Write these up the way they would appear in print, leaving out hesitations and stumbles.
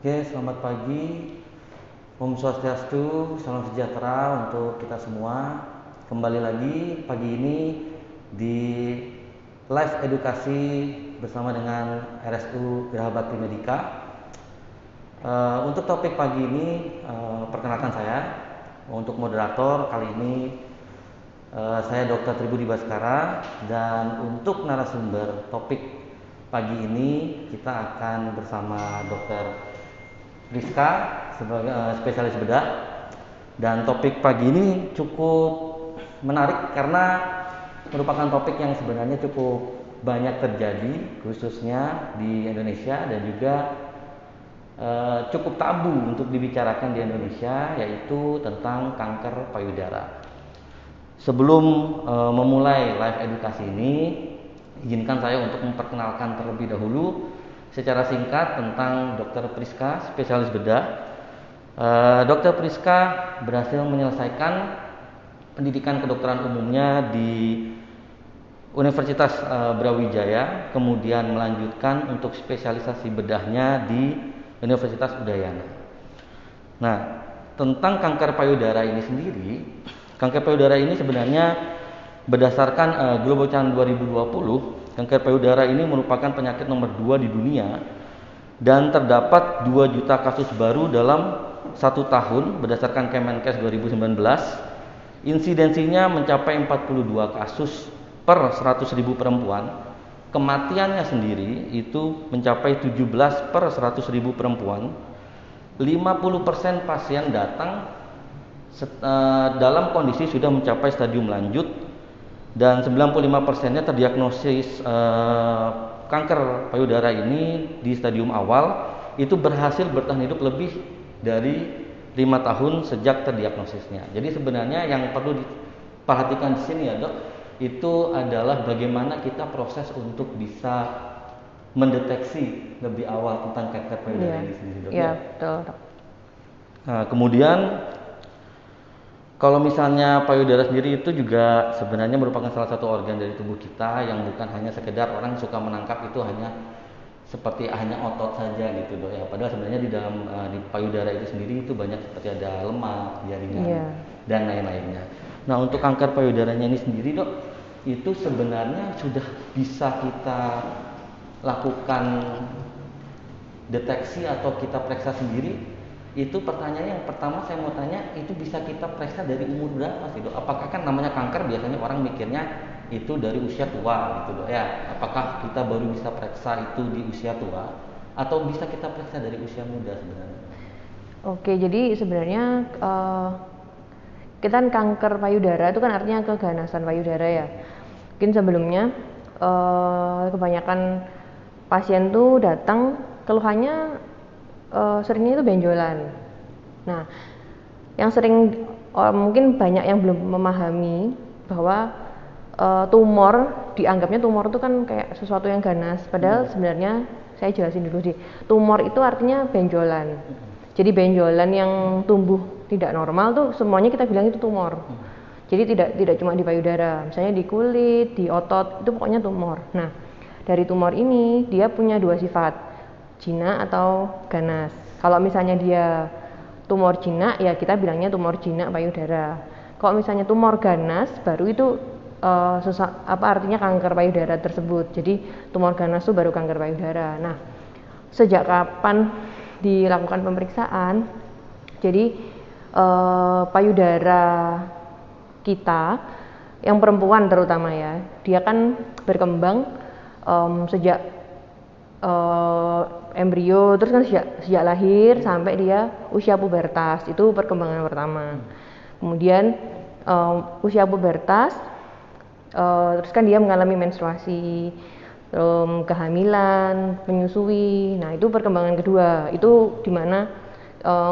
Oke, selamat pagi. Om Swastiastu, salam sejahtera untuk kita semua. Kembali lagi pagi ini di live edukasi bersama dengan RSU Geraha Bakti Medika. Untuk topik pagi ini, perkenalkan saya. Untuk moderator kali ini saya Dr. Tribudi Baskara, dan untuk narasumber topik pagi ini kita akan bersama Dr. Priska sebagai spesialis bedah. Dan topik pagi ini cukup menarik karena merupakan topik yang sebenarnya cukup banyak terjadi khususnya di Indonesia dan juga cukup tabu untuk dibicarakan di Indonesia, yaitu tentang kanker payudara. Sebelum memulai live edukasi ini, izinkan saya untuk memperkenalkan terlebih dahulu secara singkat tentang Dr. Priska, spesialis bedah. Dr. Priska berhasil menyelesaikan pendidikan kedokteran umumnya di Universitas Brawijaya, kemudian melanjutkan untuk spesialisasi bedahnya di Universitas Udayana. Nah, tentang kanker payudara ini sendiri, kanker payudara ini sebenarnya berdasarkan Global Can 2020, kanker payudara ini merupakan penyakit nomor 2 di dunia dan terdapat 2 juta kasus baru dalam 1 tahun berdasarkan Kemenkes 2019. Insidensinya mencapai 42 kasus per 100.000 perempuan. Kematiannya sendiri itu mencapai 17 per 100.000 perempuan. 50% pasien datang dalam kondisi sudah mencapai stadium lanjut, dan 95%-nya terdiagnosis kanker payudara ini di stadium awal, itu berhasil bertahan hidup lebih dari 5 tahun sejak terdiagnosisnya. Jadi sebenarnya yang perlu diperhatikan di sini ya dok, itu adalah bagaimana kita proses untuk bisa mendeteksi lebih awal tentang kanker payudara ini sendiri dok. Iya, betul dok. Nah, kemudian kalau misalnya payudara sendiri itu juga sebenarnya merupakan salah satu organ dari tubuh kita yang bukan hanya sekedar orang suka menangkap itu hanya seperti hanya otot saja gitu dok ya. Padahal sebenarnya di dalam di payudara itu sendiri itu banyak seperti ada lemak, jaringan dan lain-lainnya. Nah, untuk kanker payudaranya ini sendiri dok, itu sebenarnya sudah bisa kita lakukan deteksi atau kita periksa sendiri. Itu pertanyaan yang pertama saya mau tanya, itu bisa kita periksa dari umur berapa sih dok? Apakah kan namanya kanker biasanya orang mikirnya itu dari usia tua gitu dok ya? Apakah kita baru bisa periksa itu di usia tua atau bisa kita periksa dari usia muda sebenarnya? Oke, jadi sebenarnya kita kan kanker payudara itu kan artinya keganasan payudara ya. Mungkin sebelumnya kebanyakan pasien tuh datang keluhannya seringnya itu benjolan. Nah, yang sering mungkin banyak yang belum memahami bahwa tumor, dianggapnya tumor itu kan kayak sesuatu yang ganas. Padahal sebenarnya saya jelasin dulu sih. Tumor itu artinya benjolan. Jadi benjolan yang tumbuh tidak normal tuh semuanya kita bilang itu tumor. Jadi tidak cuma di payudara, misalnya di kulit, di otot, itu pokoknya tumor. Nah, dari tumor ini dia punya 2 sifat, jinak atau ganas. Kalau misalnya dia tumor jinak ya kita bilangnya tumor jinak payudara. Kalau misalnya tumor ganas baru itu artinya kanker payudara tersebut. Jadi tumor ganas itu baru kanker payudara. Nah, sejak kapan dilakukan pemeriksaan? Jadi payudara kita yang perempuan terutama ya, dia kan berkembang sejak embrio, terus kan sejak lahir sampai dia usia pubertas, itu perkembangan pertama. Kemudian usia pubertas, terus kan dia mengalami menstruasi, kehamilan, menyusui. Nah, itu perkembangan kedua. Itu dimana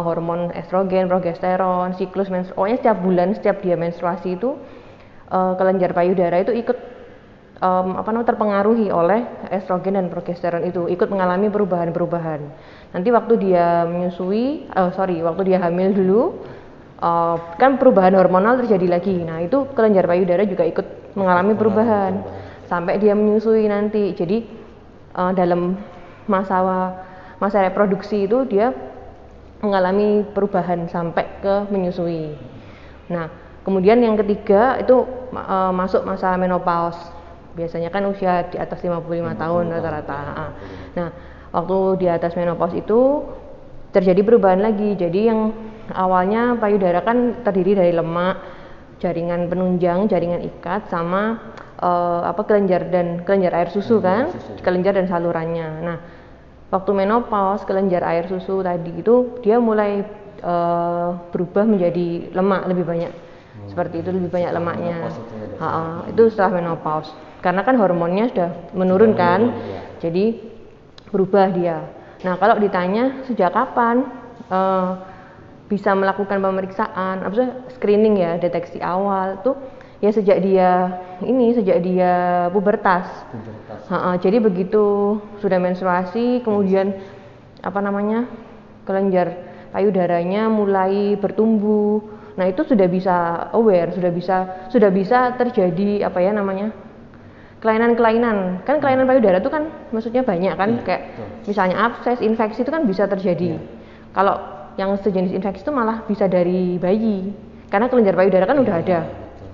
hormon estrogen, progesteron, siklus menstruasi, pokoknya setiap bulan setiap dia menstruasi itu kelenjar payudara itu ikut terpengaruhi oleh estrogen dan progesteron, itu ikut mengalami perubahan-perubahan. Nanti waktu dia menyusui, waktu dia hamil dulu, kan perubahan hormonal terjadi lagi. Nah, itu kelenjar payudara juga ikut mengalami perubahan sampai dia menyusui nanti. Jadi dalam masa masa reproduksi itu dia mengalami perubahan sampai ke menyusui. Nah, kemudian yang ketiga itu masuk masa menopause. Biasanya kan usia di atas 55 tahun rata-rata. Nah, waktu di atas menopause itu terjadi perubahan lagi. Jadi yang awalnya payudara kan terdiri dari lemak, jaringan penunjang, jaringan ikat, sama kelenjar air susu kan, kelenjar dan salurannya. Nah, waktu menopause kelenjar air susu tadi itu dia mulai berubah menjadi lemak lebih banyak. Seperti itu, lebih banyak lemaknya. Itu setelah menopause. Karena kan hormonnya sudah menurun kan. Jadi berubah dia. Nah, kalau ditanya sejak kapan bisa melakukan pemeriksaan, screening ya, deteksi awal tuh ya sejak dia pubertas. Jadi begitu sudah menstruasi, kemudian kelenjar payudaranya mulai bertumbuh. Nah, itu sudah bisa aware, sudah bisa terjadi kelainan-kelainan. Kan kelainan payudara itu kan maksudnya banyak kan, kayak misalnya abses, infeksi itu kan bisa terjadi. Kalau yang sejenis infeksi itu malah bisa dari bayi. Karena kelenjar payudara kan udah ada.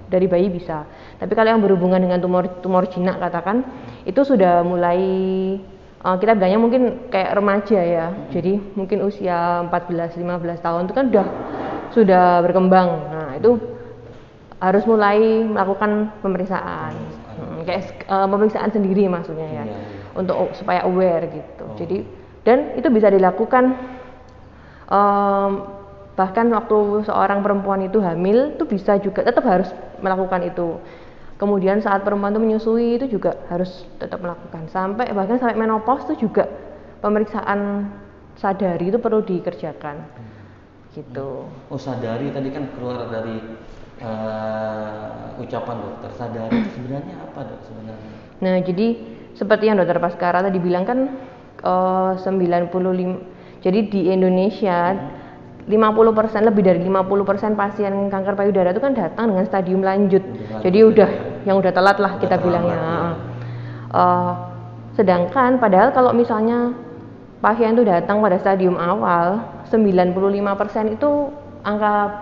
Dari bayi bisa. Tapi kalau yang berhubungan dengan tumor jinak katakan, itu sudah mulai kita bilangnya mungkin kayak remaja ya. Jadi mungkin usia 14-15 tahun itu kan sudah berkembang. Nah, itu harus mulai melakukan pemeriksaan. Pemeriksaan sendiri maksudnya ya. Untuk supaya aware gitu. Jadi dan itu bisa dilakukan bahkan waktu seorang perempuan itu hamil itu bisa juga tetap harus melakukan itu. Kemudian saat perempuan itu menyusui itu juga harus tetap melakukan. Bahkan sampai menopause itu juga pemeriksaan sadari itu perlu dikerjakan. Gitu. Sadari tadi kan keluar dari ucapan dokter. Sadari itu sebenarnya apa, Dok, sebenarnya? Nah, jadi seperti yang Dokter Baskara tadi bilang kan 95. Jadi di Indonesia 50%, lebih dari 50% pasien kanker payudara itu kan datang dengan stadium lanjut. Jadi yang udah telat lah kita bilangnya. Sedangkan padahal kalau misalnya pasien itu datang pada stadium awal, 95% itu angka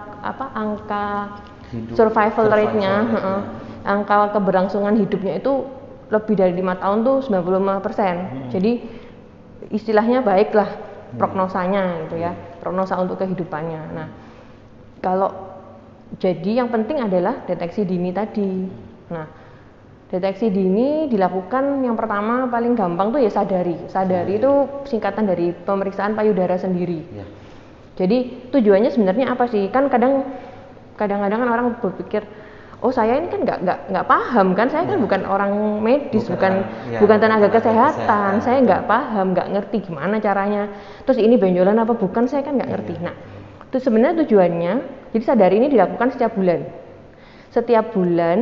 survival rate-nya, angka keberlangsungan hidupnya itu lebih dari 5 tahun tuh 95%. Jadi istilahnya baiklah prognosanya gitu ya, prognosa untuk kehidupannya. Nah, jadi yang penting adalah deteksi dini tadi. Nah, deteksi dini dilakukan yang pertama paling gampang tuh ya sadari. Sadari itu singkatan dari pemeriksaan payudara sendiri. Jadi tujuannya sebenarnya apa sih? Kan kadang-kadang kan orang berpikir, oh saya ini kan nggak paham kan, saya kan bukan orang medis, bukan tenaga kesehatan, saya nggak paham, nggak ngerti gimana caranya. Terus ini benjolan apa bukan, saya kan nggak ngerti. Nah, itu sebenarnya tujuannya. Jadi sadari ini dilakukan setiap bulan,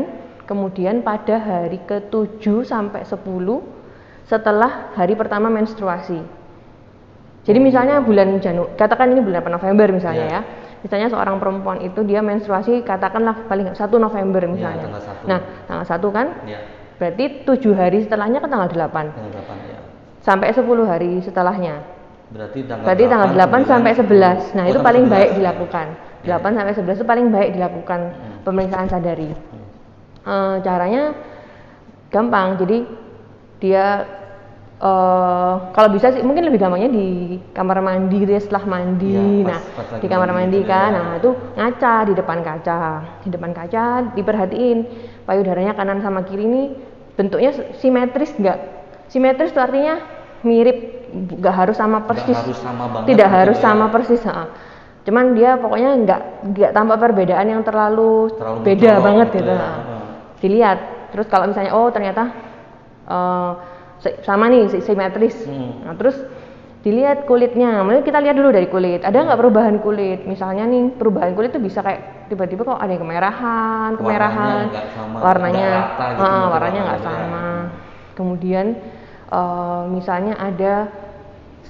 kemudian pada hari ke-7 sampai 10 setelah hari pertama menstruasi. Jadi misalnya katakan ini bulan November misalnya ya. Misalnya seorang perempuan itu dia menstruasi katakanlah paling 1 November misalnya. Nah, tanggal 1 kan? Berarti 7 hari setelahnya kan tanggal 8. Sampai 10 hari setelahnya. Berarti tanggal 8 sampai 11. Nah, itu paling baik dilakukan. 8 sampai 11 itu paling baik dilakukan pemeriksaan sadari. Caranya gampang. Jadi dia kalau bisa sih mungkin lebih gampangnya di kamar mandi gitu ya, setelah mandi. Pas di kamar mandi kan. Nah, itu ngaca di depan kaca diperhatiin payudaranya kanan sama kiri ini bentuknya simetris enggak? Simetris itu artinya mirip, enggak harus sama persis. Tidak harus sama persis. Cuman dia pokoknya enggak tampak perbedaan yang terlalu beda banget gitu. Dilihat. Terus kalau misalnya ternyata sama nih simetris. Nah, terus dilihat kulitnya. Mungkin kita lihat dulu dari kulit. Ada nggak perubahan kulit? Misalnya nih perubahan kulit itu bisa kayak tiba-tiba kok ada yang kemerahan, warnanya nggak sama. Kemudian misalnya ada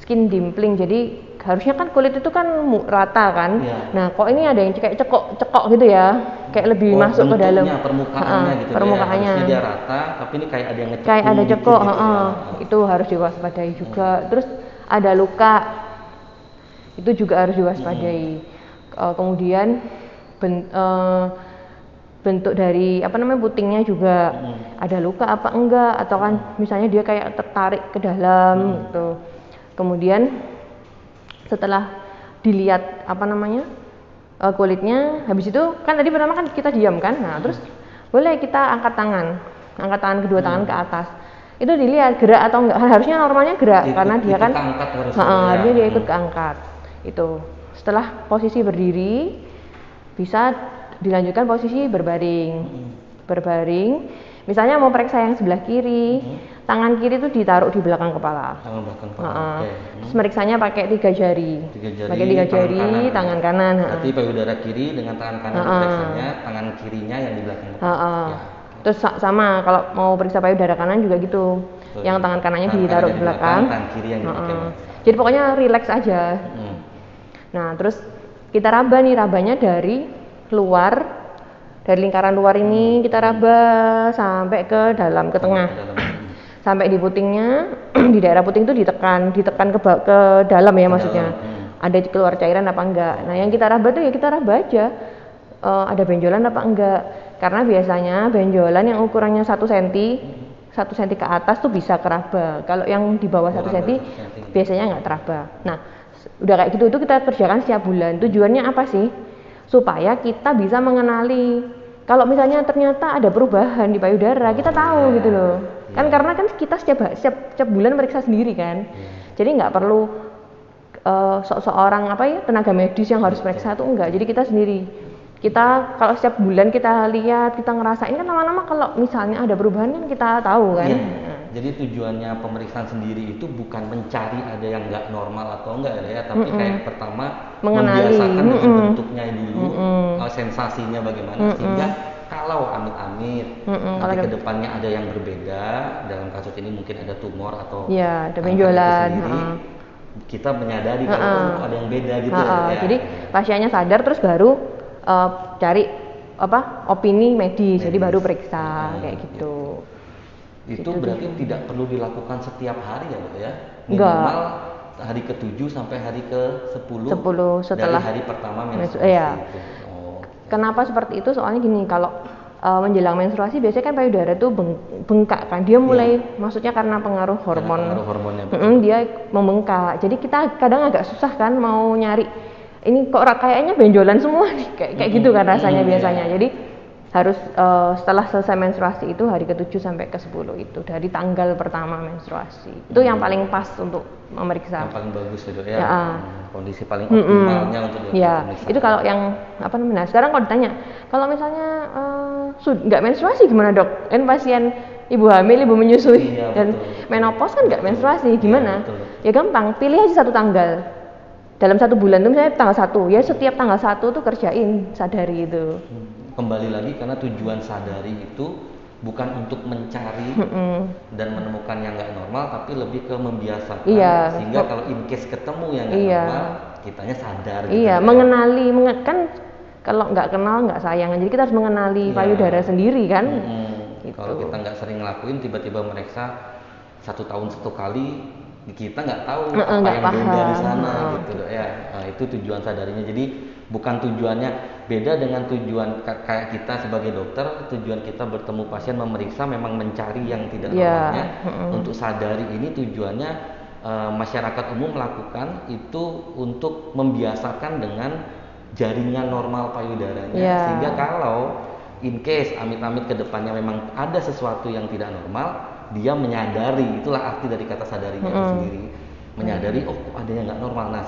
skin dimpling. Jadi harusnya kan kulit itu kan rata kan. Nah, kok ini ada yang kayak cekok gitu ya. Kayak lebih masuk ke dalam permukaannya. Harusnya dia rata, tapi ini kayak ada yang ngecekuk. Kayak ada cekok, itu harus diwaspadai juga. Terus ada luka, itu juga harus diwaspadai. Kemudian bentuk dari putingnya juga ada luka apa enggak, atau kan misalnya dia kayak tertarik ke dalam gitu. Kemudian setelah dilihat kulitnya, habis itu kan tadi pertama kan kita diam kan, nah terus boleh kita angkat tangan kedua tangan ke atas, itu dilihat gerak atau enggak. Harusnya normalnya gerak karena dia kan harusnya dia ikut keangkat. Itu setelah posisi berdiri bisa dilanjutkan posisi berbaring. Misalnya mau periksa yang sebelah kiri, tangan kiri itu ditaruh di belakang kepala. Terus meriksanya pakai 3 jari. Pakai 3 jari, tangan kanan. Berarti payudara kiri dengan tangan kanan periksanya, tangan kirinya yang di belakang kepala. Terus sama kalau mau periksa payudara kanan juga gitu. Yang tangan kanannya ditaruh di belakang, tangan kiri yang dipakai. Jadi pokoknya relax aja. Nah, terus kita raba nih, rabanya dari luar, dari lingkaran luar ini kita raba sampai ke dalam, ke tengah, sampai di putingnya. Di daerah puting itu ditekan ke dalam ya, maksudnya ada keluar cairan apa enggak. Nah yang kita raba tuh ya kita raba aja, ada benjolan apa enggak, karena biasanya benjolan yang ukurannya 1 cm ke atas tuh bisa keraba. Kalau yang di bawah 1 cm biasanya nggak teraba. Nah udah kayak gitu itu kita kerjakan setiap bulan. Tujuannya apa sih? Supaya kita bisa mengenali kalau misalnya ternyata ada perubahan di payudara, kita tahu gitu loh. Kan karena kan kita setiap bulan meriksa sendiri kan. Jadi nggak perlu seorang tenaga medis yang harus periksa itu enggak. Jadi kita sendiri. Kita kalau setiap bulan kita lihat, kita ngerasain kan lama-lama kalau misalnya ada perubahan kan kita tahu kan. Jadi tujuannya pemeriksaan sendiri itu bukan mencari ada yang nggak normal atau enggak ya, tapi kayak pertama membiasakan dengan bentuknya dulu, sensasinya bagaimana, sehingga kalau amit-amit nanti kedepannya ada yang berbeda, dalam kasus ini mungkin ada tumor atau ada benjolan, kita menyadari kalau ada yang beda gitu ya. Jadi pasiennya sadar terus baru cari opini medis, jadi baru periksa kayak gitu. Itu berarti tidak perlu dilakukan setiap hari ya, Dok ya? Minimal hari ke-7 sampai hari ke-10 setelah dari hari pertama menstruasi. Itu. Kenapa seperti itu? Soalnya gini, kalau menjelang menstruasi biasanya kan payudara itu bengkak kan. Dia mulai maksudnya karena pengaruh hormonnya. Dia membengkak. Jadi kita kadang agak susah kan mau nyari ini kok kayaknya benjolan semua nih, kayak gitu kan rasanya biasanya. Jadi harus setelah selesai menstruasi itu hari ke-7 sampai ke-10 itu dari tanggal pertama menstruasi. Itu yang paling pas untuk memeriksa. Yang paling bagus itu ya. Kondisi paling optimalnya untuk pemeriksaan. Itu kalau yang sekarang kalau ditanya, kalau misalnya nggak menstruasi gimana, Dok? Kan pasien ibu hamil, ibu menyusui dan menopause kan nggak menstruasi, gimana? Ya gampang, pilih aja 1 tanggal. Dalam 1 bulan itu misalnya tanggal 1, ya setiap tanggal 1 tuh kerjain sadari itu. Kembali lagi karena tujuan sadari itu bukan untuk mencari dan menemukan yang nggak normal, tapi lebih ke membiasakan sehingga kalau in case ketemu yang nggak normal, kitanya sadar. Mengenali kan kalau nggak kenal nggak sayang, jadi kita harus mengenali payudara sendiri kan. Gitu. Kalau kita nggak sering ngelakuin, tiba-tiba meriksa 1 tahun 1 kali, kita nggak tahu apa yang beda di sana gitu, Dok ya. Nah, itu tujuan sadarinya. Jadi bukan tujuannya beda dengan tujuan kayak kita sebagai dokter. Tujuan kita bertemu pasien memeriksa memang mencari yang tidak normalnya. Untuk sadari ini tujuannya masyarakat umum melakukan itu untuk membiasakan dengan jaringan normal payudaranya, sehingga kalau in case amit-amit kedepannya memang ada sesuatu yang tidak normal, dia menyadari. Itulah arti dari kata sadarinya itu sendiri, menyadari ada yang nggak normal. Nah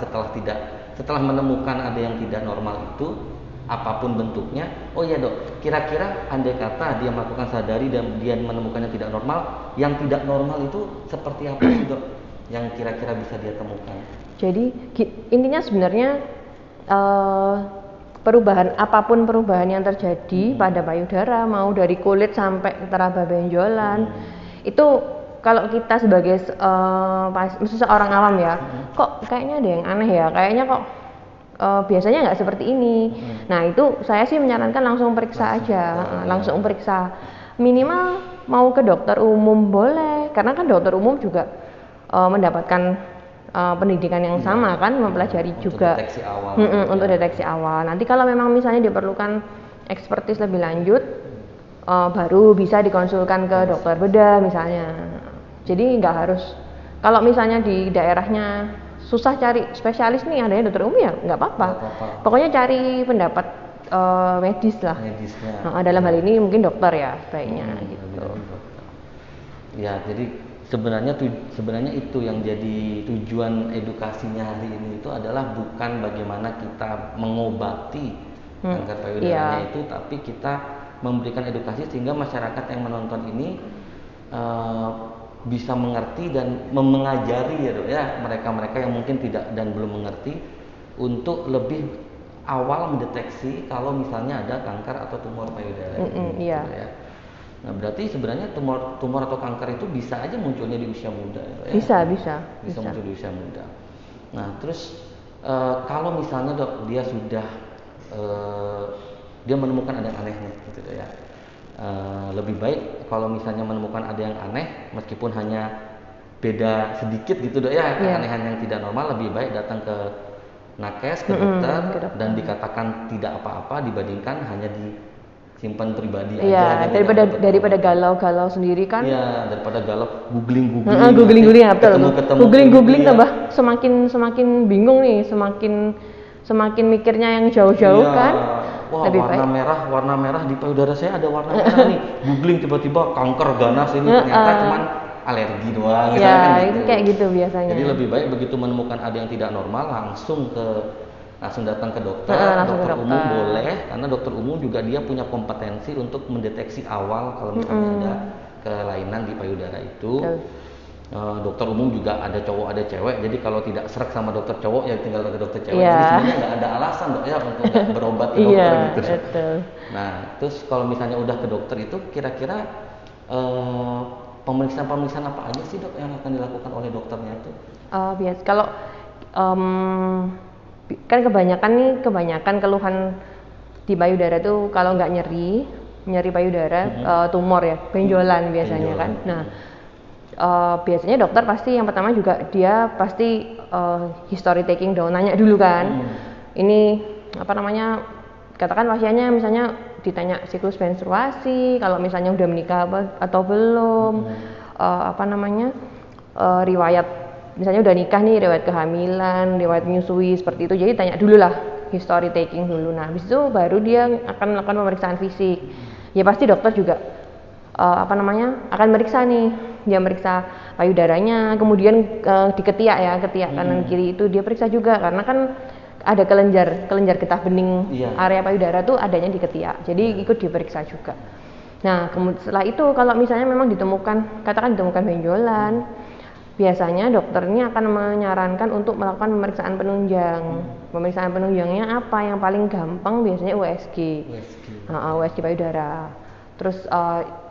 setelah menemukan ada yang tidak normal itu apapun bentuknya, ya Dok, kira-kira andai kata dia melakukan sadari dan dia menemukannya tidak normal, yang tidak normal itu seperti apa sih, Dok, yang kira-kira bisa dia temukan? Jadi intinya sebenarnya apapun perubahan yang terjadi pada payudara, mau dari kulit sampai teraba benjolan, itu kalau kita sebagai seorang awam ya, kok kayaknya ada yang aneh ya, kayaknya kok biasanya nggak seperti ini. Nah itu saya sih menyarankan langsung periksa aja, langsung periksa. Minimal mau ke dokter umum boleh, karena kan dokter umum juga mendapatkan pendidikan yang sama kan, mempelajari untuk juga deteksi awal. untuk deteksi awal. Nanti kalau memang misalnya diperlukan ekspertis lebih lanjut, baru bisa dikonsulkan ke dokter bedah misalnya. Jadi nggak harus, kalau misalnya di daerahnya susah cari spesialis nih, adanya dokter umum ya nggak apa-apa. Pokoknya cari pendapat medis lah. Medisnya. Dalam hal ini mungkin dokter ya baiknya gitu. Ya, jadi sebenarnya itu yang jadi tujuan edukasinya hari ini itu adalah bukan bagaimana kita mengobati kanker payudaranya itu, tapi kita memberikan edukasi sehingga masyarakat yang menonton ini bisa mengerti dan mengajari ya Dok ya, mereka-mereka yang mungkin tidak dan belum mengerti untuk lebih awal mendeteksi kalau misalnya ada kanker atau tumor payudara. Iya. Gitu ya. Nah, berarti sebenarnya tumor atau kanker itu bisa aja munculnya di usia muda ya? Bisa Muncul di usia muda. Nah, terus kalau misalnya Dok dia sudah dia menemukan ada yang aneh gitu ya. Lebih baik kalau misalnya menemukan ada yang aneh meskipun hanya beda sedikit gitu Dok ya, keanehan yang tidak normal, lebih baik datang ke nakes, ke dokter dan dikatakan tidak apa-apa dibandingkan hanya disimpan pribadi aja. Daripada galau-galau sendiri kan. Iya, daripada galau googling ya, betul. Googling tambah semakin bingung nih, semakin mikirnya yang jauh-jauh kan. Wah, warna merah di payudara saya ada warna merah nih. Googling tiba-tiba kanker ganas ini, ternyata cuman alergi doang. Ya, itu kayak gitu biasanya. Jadi lebih baik begitu menemukan ada yang tidak normal langsung datang ke dokter. Dokter umum boleh, karena dokter umum juga dia punya kompetensi untuk mendeteksi awal kalau misalnya ada kelainan di payudara itu. Dokter umum juga ada cowok ada cewek, jadi kalau tidak serak sama dokter cowok ya tinggal ke dokter cewek. Jadi sebenarnya nggak ada alasan Dok ya untuk nggak berobat ke dokter gitu. Betul. Nah, terus kalau misalnya udah ke dokter itu kira-kira pemeriksaan apa aja sih Dok yang akan dilakukan oleh dokternya itu? Biasa kalau kan kebanyakan keluhan di payudara itu kalau nggak nyeri payudara, tumor ya, benjolan biasanya kan. Nah, biasanya dokter pasti yang pertama juga dia pasti history taking dong, nanya dulu kan. Ini apa namanya, katakan pasiennya misalnya ditanya siklus menstruasi, kalau misalnya udah menikah atau belum, riwayat misalnya udah nikah nih, riwayat kehamilan, riwayat menyusui seperti itu. Jadi tanya dulu lah, history taking dulu. Nah, habis itu baru dia akan melakukan pemeriksaan fisik. Ya pasti dokter juga akan meriksa nih, dia meriksa payudaranya, kemudian di ketiak ya, ketiak kanan kiri itu dia periksa juga, karena kan ada kelenjar getah bening area payudara tuh adanya di ketiak, jadi ikut diperiksa juga. Nah, setelah itu kalau misalnya memang ditemukan benjolan, biasanya dokternya akan menyarankan untuk melakukan pemeriksaan penunjang. Pemeriksaan penunjangnya apa? Yang paling gampang biasanya USG. USG payudara. Terus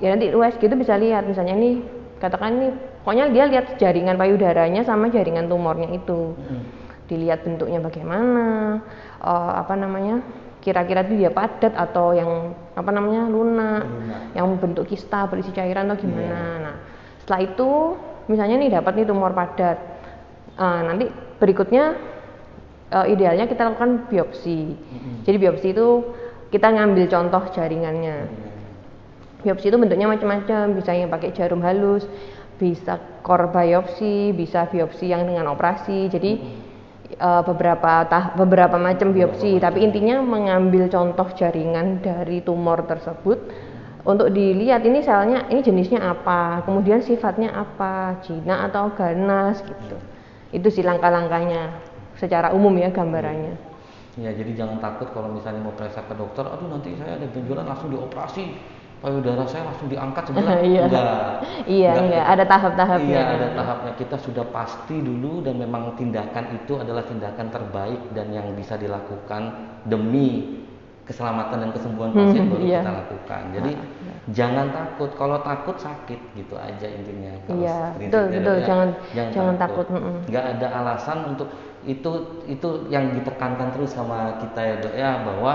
ya nanti USG itu bisa lihat misalnya ini, katakan ini, pokoknya dia lihat jaringan payudaranya sama jaringan tumornya itu. Dilihat bentuknya bagaimana, kira-kira itu dia padat atau yang lunak, yang bentuk kista berisi cairan atau gimana. Nah, setelah itu misalnya nih dapat nih tumor padat, nanti berikutnya idealnya kita lakukan biopsi. Jadi biopsi itu kita ngambil contoh jaringannya. Biopsi itu bentuknya macam-macam, bisa yang pakai jarum halus, bisa core biopsi, bisa biopsi yang dengan operasi. Jadi beberapa macam biopsi, tapi intinya mengambil contoh jaringan dari tumor tersebut untuk dilihat ini selnya, ini jenisnya apa, kemudian sifatnya apa, jinak atau ganas gitu. Itu sih langkah-langkahnya secara umum ya gambarannya. Ya, jadi jangan takut kalau misalnya mau periksa ke dokter, aduh nanti saya ada benjolan langsung dioperasi, payudara saya langsung diangkat sebelah. Enggak, ada tahap-tahapnya. Iya, ada tahapnya. Kita sudah pasti dulu, dan memang tindakan itu adalah tindakan terbaik dan yang bisa dilakukan demi keselamatan dan kesembuhan pasien baru kita lakukan. Jadi jangan takut, kalau takut sakit gitu aja intinya. Betul. Jangan takut. Nggak ada alasan untuk itu yang ditekankan terus sama kita ya Dok ya, bahwa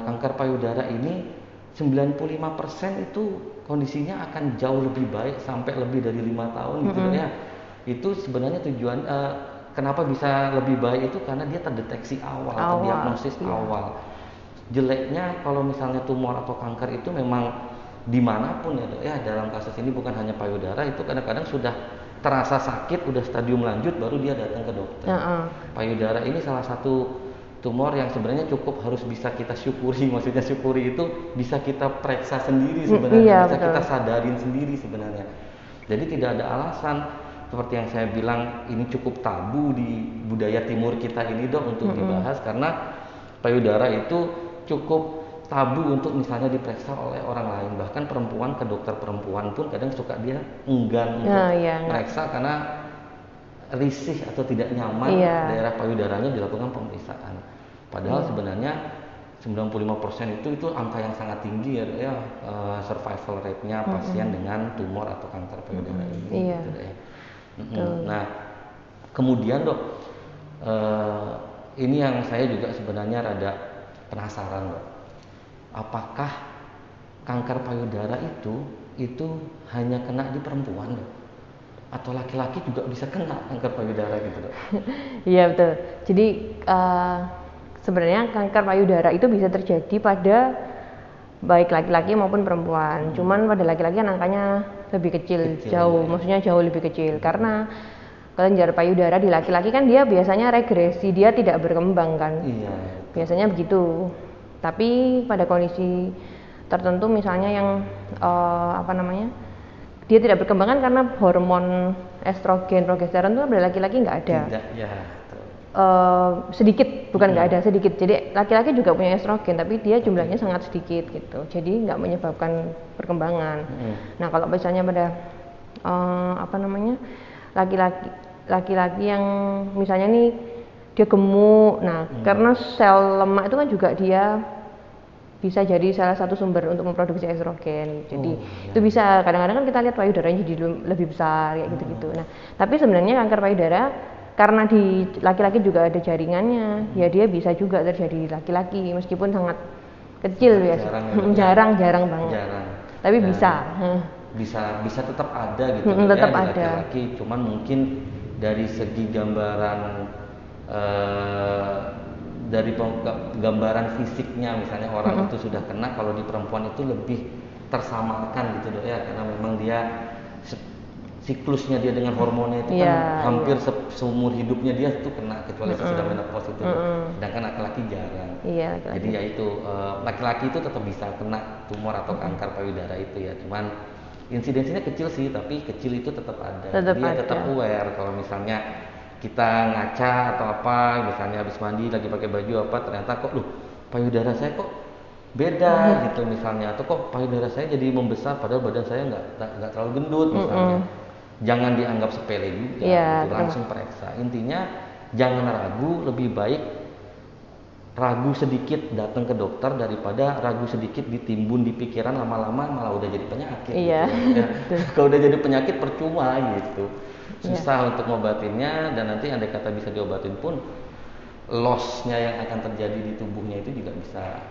kanker payudara ini 95% itu kondisinya akan jauh lebih baik sampai lebih dari 5 tahun gitu ya. itu sebenarnya tujuan kenapa bisa lebih baik itu karena dia terdeteksi awal, terdiagnosis awal. Jeleknya kalau misalnya tumor atau kanker itu memang dimanapun ya Dok ya, dalam kasus ini bukan hanya payudara, itu kadang-kadang sudah terasa sakit, udah stadium lanjut baru dia datang ke dokter. Payudara ini salah satu tumor yang sebenarnya cukup harus bisa kita syukuri, maksudnya syukuri itu bisa kita periksa sendiri sebenarnya, bisa kita sadarin sendiri sebenarnya. Jadi tidak ada alasan seperti yang saya bilang ini cukup tabu di budaya timur kita ini Dok untuk dibahas, karena payudara itu cukup tabu untuk misalnya diperiksa oleh orang lain, bahkan perempuan ke dokter perempuan pun kadang suka dia enggan untuk periksa karena risih atau tidak nyaman daerah payudaranya dilakukan pemeriksaan. Padahal sebenarnya 95% itu angka yang sangat tinggi ya, survival rate-nya pasien dengan tumor atau kanker payudara ini. Gitu ya. Nah, kemudian Dok, ini yang saya juga sebenarnya rada penasaran Dok. Apakah kanker payudara itu hanya kena di perempuan Dok? Atau laki-laki juga bisa kena kanker payudara gitu Dok? Iya betul. Jadi sebenarnya kanker payudara itu bisa terjadi pada baik laki-laki maupun perempuan. Cuman pada laki-laki angkanya lebih kecil jauh, maksudnya jauh lebih kecil karena kelenjar payudara di laki-laki kan dia biasanya regresi, dia tidak berkembang kan. Biasanya begitu. Tapi pada kondisi tertentu misalnya yang dia tidak berkembang kan karena hormon estrogen, progesteron itu pada laki-laki nggak ada. Sedikit, bukan nggak ada, sedikit. Jadi laki-laki juga punya estrogen, tapi dia jumlahnya sangat sedikit gitu. Jadi nggak menyebabkan perkembangan. Nah kalau misalnya pada laki-laki yang misalnya nih dia gemuk, nah karena sel lemak itu kan juga dia bisa jadi salah satu sumber untuk memproduksi estrogen. Jadi itu bisa, kadang-kadang kan kita lihat payudaranya jadi lebih besar kayak gitu-gitu. Nah tapi sebenarnya kanker payudara karena di laki-laki juga ada jaringannya, ya dia bisa juga terjadi di laki-laki meskipun sangat kecil ya, jarang banget. Tapi bisa tetap ada gitu tetap ya, ada. Laki-laki, cuman mungkin dari segi gambaran dari gambaran fisiknya misalnya orang itu sudah kena, kalau di perempuan itu lebih tersamarkan gitu Dok ya, karena memang dia siklusnya dia dengan hormonnya itu kan hampir seumur hidupnya dia tuh kena, kecuali sudah menopause itu. Sedangkan laki-laki jarang. Jadi ya itu laki-laki itu tetap bisa kena tumor atau kanker payudara itu ya, cuman insidensinya kecil sih, tapi kecil itu tetap ada. Tetap aware kalau misalnya kita ngaca atau apa, misalnya habis mandi lagi pakai baju apa, ternyata kok payudara saya kok beda gitu misalnya, atau kok payudara saya jadi membesar padahal badan saya nggak terlalu gendut misalnya. Jangan dianggap sepele juga, gitu. Langsung periksa. Intinya jangan ragu, lebih baik ragu sedikit datang ke dokter daripada ragu sedikit ditimbun di pikiran, lama-lama malah udah jadi penyakit. Gitu ya. Kalau udah jadi penyakit percuma gitu. Susah untuk ngobatinnya, dan nanti andai kata bisa diobatin pun loss-nya yang akan terjadi di tubuhnya itu juga bisa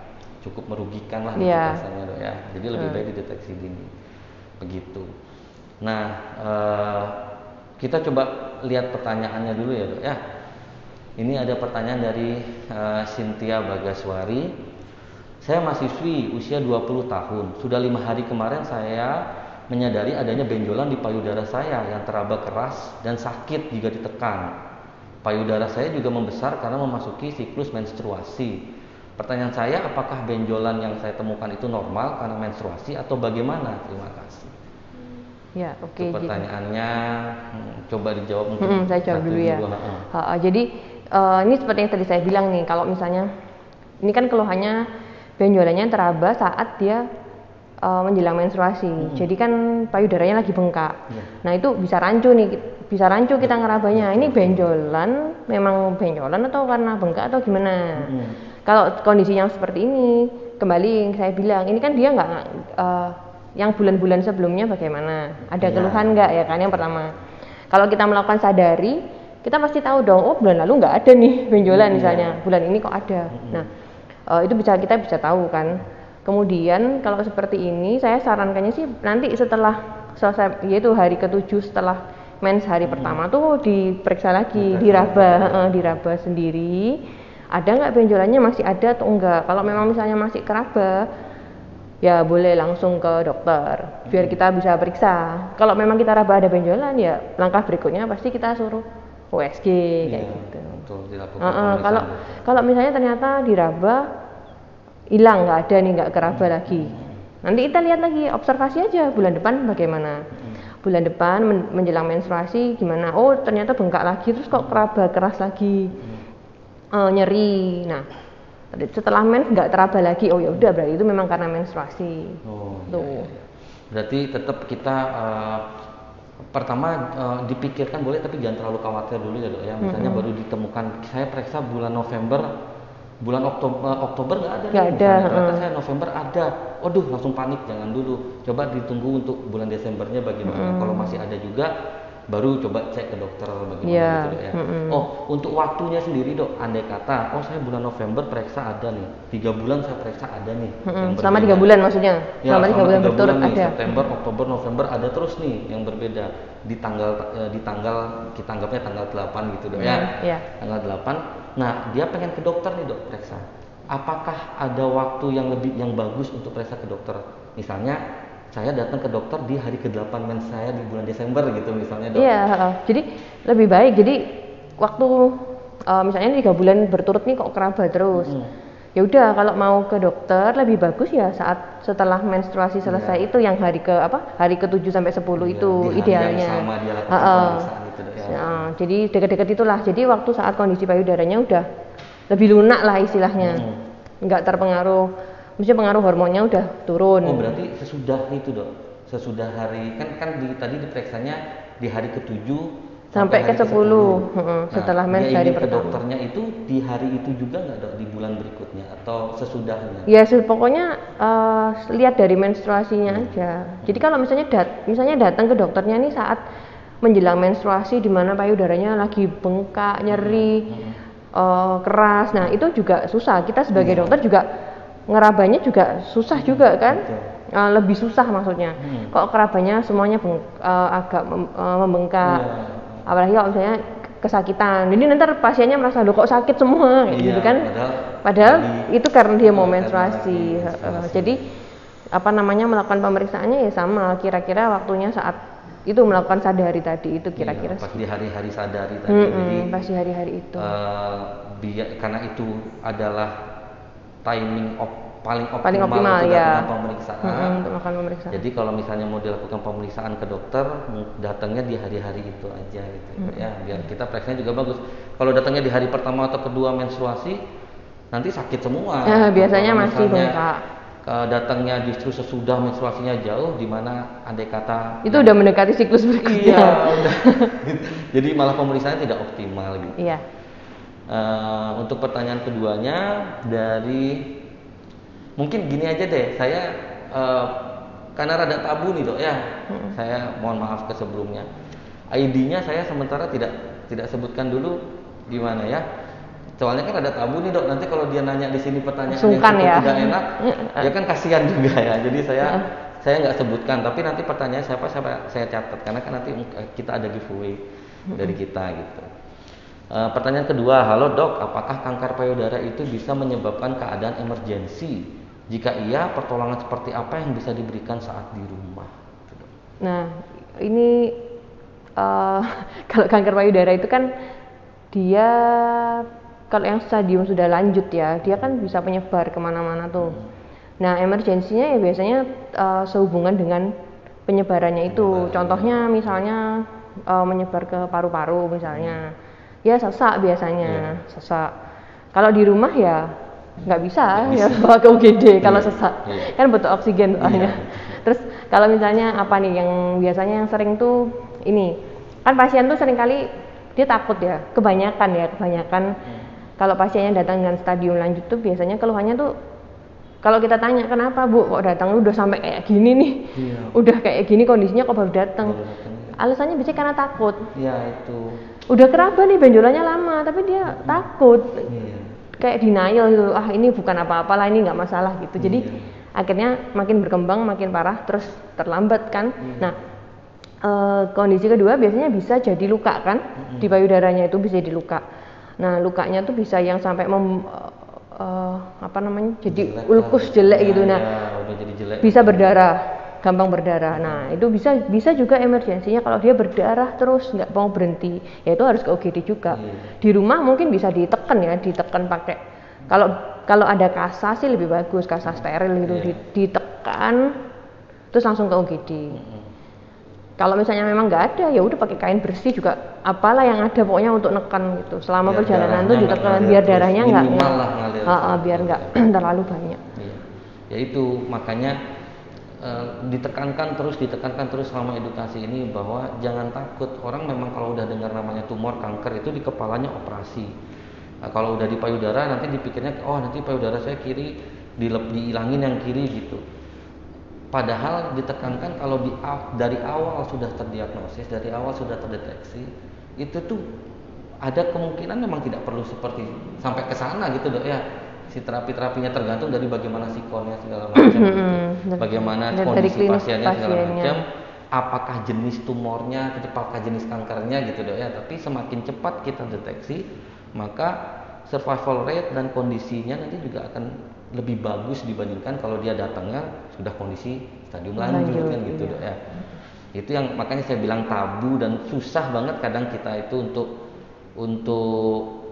cukup merugikan lah gitu rasanya Dok ya. Jadi lebih baik dideteksi dini. Begitu. Nah, kita coba lihat pertanyaannya dulu ya Dok ya. Ini ada pertanyaan dari Cynthia Bagaswari. Saya mahasiswi usia 20 tahun. Sudah 5 hari kemarin saya menyadari adanya benjolan di payudara saya yang teraba keras dan sakit jika ditekan. Payudara saya juga membesar karena memasuki siklus menstruasi. Pertanyaan saya, apakah benjolan yang saya temukan itu normal karena menstruasi atau bagaimana? Terima kasih. Ya, oke. Pertanyaannya coba dijawab mungkin. Saya jawab dulu ya. Jadi ini seperti yang tadi saya bilang nih, kalau misalnya ini kan keluhannya benjolannya teraba saat dia menjelang menstruasi. Jadi kan payudaranya lagi bengkak. Nah itu bisa rancu nih, kita ngerabanya. Ini benjolan, memang benjolan atau karena bengkak atau gimana? Kalau kondisinya seperti ini, kembali yang saya bilang, ini kan dia nggak yang bulan-bulan sebelumnya bagaimana? Ada keluhan nggak ya kan? Yang pertama, kalau kita melakukan sadari, kita pasti tahu dong. Oh bulan lalu nggak ada nih benjolan misalnya, bulan ini kok ada. Nah itu kita bisa tahu kan. Kemudian kalau seperti ini saya sarankannya sih nanti setelah selesai, yaitu hari ke-7 setelah mens hari pertama tuh diperiksa lagi, diraba sendiri. Ada nggak benjolannya, masih ada atau enggak? Kalau memang misalnya masih keraba, ya boleh langsung ke dokter biar kita bisa periksa. Kalau memang kita raba ada benjolan, ya langkah berikutnya pasti kita suruh USG kayak gitu. Betul, dilakukan kalau misalnya ternyata diraba hilang, nggak ada nih, nggak keraba lagi, nanti kita lihat lagi, observasi aja bulan depan bagaimana. Bulan depan menjelang menstruasi gimana? Oh ternyata bengkak lagi, terus kok keraba keras lagi, nyeri. Nah setelah mens nggak teraba lagi, oh ya udah berarti itu memang karena menstruasi. Tuh. Iya. Berarti tetap kita pertama dipikirkan boleh, tapi jangan terlalu khawatir dulu ya dok ya. Misalnya baru ditemukan, saya periksa bulan November, bulan Oktober nggak ada. Nggak ada. Ternyata saya November ada. Waduh, langsung panik, jangan dulu. Coba ditunggu untuk bulan Desembernya bagaimana. Kalau masih ada juga, baru coba cek ke dokter bagaimana gitu dok ya. Oh, untuk waktunya sendiri dok, andai kata, oh saya bulan November periksa ada nih, 3 bulan saya periksa ada nih. Selama 3 bulan maksudnya? Ya, selama 3 bulan berturut nih, ada. September, Oktober, November ada terus nih yang berbeda di tanggal kita anggapnya tanggal 8 gitu dok ya. Tanggal 8. Nah, dia pengen ke dokter nih dok periksa. Apakah ada waktu yang bagus untuk periksa ke dokter? Misalnya saya datang ke dokter di hari ke-8 mens saya di bulan Desember gitu misalnya dok. Iya, jadi lebih baik. Jadi waktu misalnya 3 bulan berturut nih kok keraba terus. Ya udah, kalau mau ke dokter lebih bagus ya saat setelah menstruasi selesai itu, yang hari ke-7 sampai 10 itu di hari idealnya. Yang sama dia lakukan pemeriksaan gitu dok ya. Jadi dekat-dekat itulah. Jadi waktu saat kondisi payudaranya udah lebih lunak lah istilahnya. Enggak terpengaruh, maksudnya pengaruh hormonnya udah turun. Oh berarti sesudah itu dok, sesudah hari kan tadi diperiksanya di hari ke-7 sampai ke-10. Setelah mens hari pertama. Ke dokternya itu di hari itu juga nggak dok, di bulan berikutnya atau sesudahnya? Ya pokoknya lihat dari menstruasinya aja. Jadi kalau misalnya datang ke dokternya nih saat menjelang menstruasi di mana payudaranya lagi bengkak, nyeri, keras, nah itu juga susah. Kita sebagai dokter juga ngerabanya juga susah juga kan, lebih susah maksudnya. Kok kerabanya semuanya agak membengkak, apalagi kalau misalnya kesakitan. Jadi nanti pasiennya merasa loh kok sakit semua, gitu kan. Padahal itu karena dia mau menstruasi. Jadi melakukan pemeriksaannya ya sama, kira-kira waktunya saat itu melakukan sadari tadi itu kira-kira. Pas di hari-hari sadari tadi. Jadi pas di hari-hari itu. Karena itu adalah timing paling optimal untuk ya pemeriksaan. Untuk melakukan pemeriksaan. Jadi kalau misalnya mau dilakukan pemeriksaan ke dokter, datangnya di hari-hari itu aja gitu. Ya, biar kita periksanya juga bagus. Kalau datangnya di hari pertama atau kedua menstruasi, nanti sakit semua. Biasanya masih bengkak. Datangnya justru sesudah menstruasinya jauh, di mana andai kata itu udah mendekati siklus berikutnya. Iya, udah. Jadi malah pemeriksaannya tidak optimal gitu. Iya. Untuk pertanyaan keduanya dari mungkin gini aja deh, saya karena rada tabu nih dok ya, saya mohon maaf ke sebelumnya. ID-nya saya sementara tidak sebutkan dulu di mana ya. Soalnya kan ada tabu nih dok, nanti kalau dia nanya di sini pertanyaan Sungkan yang ya. tidak enak, ya kan kasihan juga ya. Jadi saya nggak sebutkan, tapi nanti pertanyaan siapa saya catat, karena kan nanti kita ada giveaway dari kita gitu. Pertanyaan kedua, halo dok, apakah kanker payudara itu bisa menyebabkan keadaan emergensi? Jika iya, pertolongan seperti apa yang bisa diberikan saat di rumah? Nah, ini kalau kanker payudara itu kan dia kalau yang stadium sudah lanjut ya, dia kan bisa menyebar kemana-mana tuh. Nah, emergensinya ya biasanya sehubungan dengan penyebarannya itu. Contohnya misalnya menyebar ke paru-paru misalnya, ya sesak biasanya, sesak. Kalau di rumah ya nggak bisa ya bawa ke UGD kalau sesak, kan butuh oksigen soalnya. Terus kalau misalnya apa nih yang biasanya yang sering tuh ini, kan pasien tuh sering kali dia takut ya, kebanyakan. Kalau pasiennya datang dengan stadium lanjut tuh biasanya keluhannya tuh, kalau kita tanya kenapa bu kok datang lu udah sampai kayak gini nih, udah kayak gini kondisinya kok baru datang, alasannya biasanya karena takut. Ya itu. Udah keraba nih benjolannya lama tapi dia takut, kayak denial gitu, ini bukan apa-apa lah, ini nggak masalah gitu. Jadi akhirnya makin berkembang makin parah terus terlambat kan. Nah Kondisi kedua biasanya bisa jadi luka kan, di payudaranya itu bisa jadi luka. Nah lukanya tuh bisa yang sampai jadi Jelek ulkus kan. jelek Ya, gitu. Nah ya, udah jadi jelek. bisa berdarah, gampang berdarah. Nah itu bisa juga emergensinya kalau dia berdarah terus nggak mau berhenti, ya itu harus ke UGD juga. Di rumah mungkin bisa ditekan pakai, kalau ada kasa sih lebih bagus, kasa steril gitu, ditekan terus langsung ke UGD. Kalau misalnya memang nggak ada, ya udah pakai kain bersih juga, apalah yang ada pokoknya untuk neken gitu. Selama Biar perjalanan tuh ditekan biar darahnya biar nggak terlalu banyak. Iya. Ya itu makanya ditekankan terus selama edukasi ini bahwa jangan takut. Orang memang kalau udah dengar namanya tumor kanker itu di kepalanya operasi. Nah, kalau udah di payudara nanti dipikirnya nanti payudara saya kiri dihilangin yang kiri gitu. Padahal ditekankan kalau dari awal sudah terdiagnosis, dari awal sudah terdeteksi, itu tuh ada kemungkinan memang tidak perlu seperti sampai ke sana gitu dok ya. Si terapinya tergantung dari bagaimana sikonnya segala macam gitu. Bagaimana kondisi pasiennya segala macam, apakah jenis tumornya, apakah jenis kankernya gitu dok ya. Tapi semakin cepat kita deteksi, maka survival rate dan kondisinya nanti juga akan lebih bagus dibandingkan kalau dia datangnya sudah kondisi stadium lanjut kan gitu dok ya. Itu yang makanya saya bilang tabu dan susah banget kadang kita itu untuk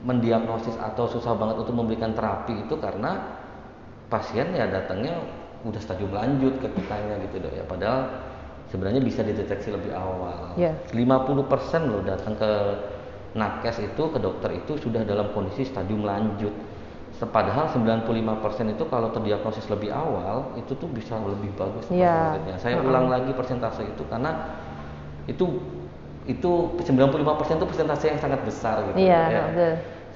mendiagnosis atau susah banget untuk memberikan terapi itu karena pasien ya datangnya udah stadium lanjut ke kitanya gitu dok ya. Padahal sebenarnya bisa dideteksi lebih awal. 50% loh datang ke nakes itu, ke dokter itu sudah dalam kondisi stadium lanjut. Padahal 95% itu kalau terdiagnosis lebih awal itu tuh bisa lebih bagus. Saya ulang lagi persentase itu karena itu 95% itu persentase yang sangat besar gitu.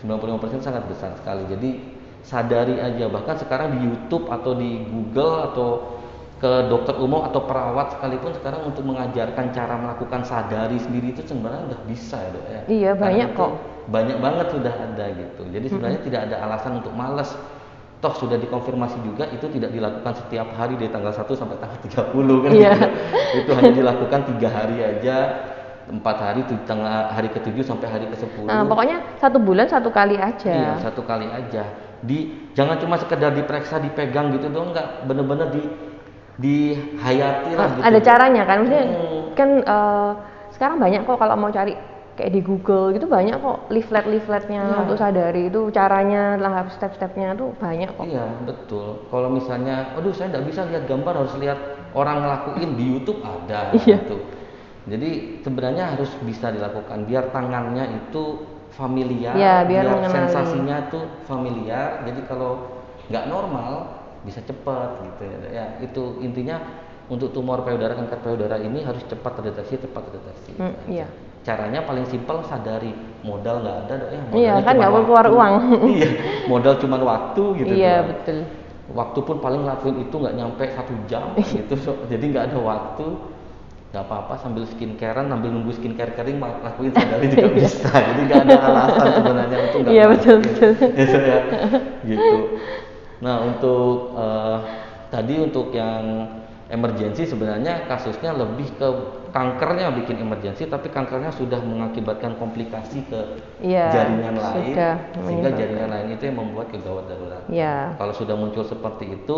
95% sangat besar sekali. Jadi sadari aja, bahkan sekarang di YouTube atau di Google atau ke dokter umum atau perawat sekalipun sekarang untuk mengajarkan cara melakukan sadari sendiri itu sebenarnya udah bisa ya dok ya. Iya banyak kok. Banyak banget sudah ada gitu. Jadi sebenarnya tidak ada alasan untuk malas. Toh sudah dikonfirmasi juga itu tidak dilakukan setiap hari dari tanggal 1 sampai tanggal 30 kan gitu. Itu hanya dilakukan 3 hari aja, 4 hari hari ke-7 sampai hari ke-10. Pokoknya 1 bulan 1 kali aja. Iya, 1 kali aja. Jangan cuma sekedar diperiksa, dipegang gitu dong, enggak, bener-bener dihayati lah gitu. Ada caranya kan, maksudnya kan sekarang banyak kok kalau mau cari kayak di Google gitu banyak kok leafletnya untuk sadari itu caranya lah, step-stepnya tuh banyak kok. Iya betul. Kalau misalnya, saya nggak bisa lihat gambar, harus lihat orang ngelakuin di YouTube ada gitu. Jadi sebenarnya harus bisa dilakukan biar tangannya itu familiar, biar sensasinya tuh familiar. Jadi kalau nggak normal bisa cepat gitu ya. Itu intinya untuk tumor payudara, kanker payudara ini harus cepat terdeteksi. Caranya paling simpel, sadari. Modal nggak ada dok ya. Iya kan nggak keluar uang. Iya, modal cuma waktu gitu. Iya betul. Waktu pun paling ngelakuin itu nggak nyampe 1 jam gitu. Jadi nggak ada waktu. Nggak apa-apa sambil skincarean, sambil nunggu skincare kering lakuin sadari juga bisa. Jadi nggak ada alasan sebenarnya untuk nggak. Iya betul. Gitu ya. Gitu. Nah untuk tadi untuk yang emergensi sebenarnya kasusnya lebih ke kankernya bikin emergensi, tapi kankernya sudah mengakibatkan komplikasi ke jaringan lain, sehingga jaringan lain itu yang membuat kegawat darurat. Kalau sudah muncul seperti itu,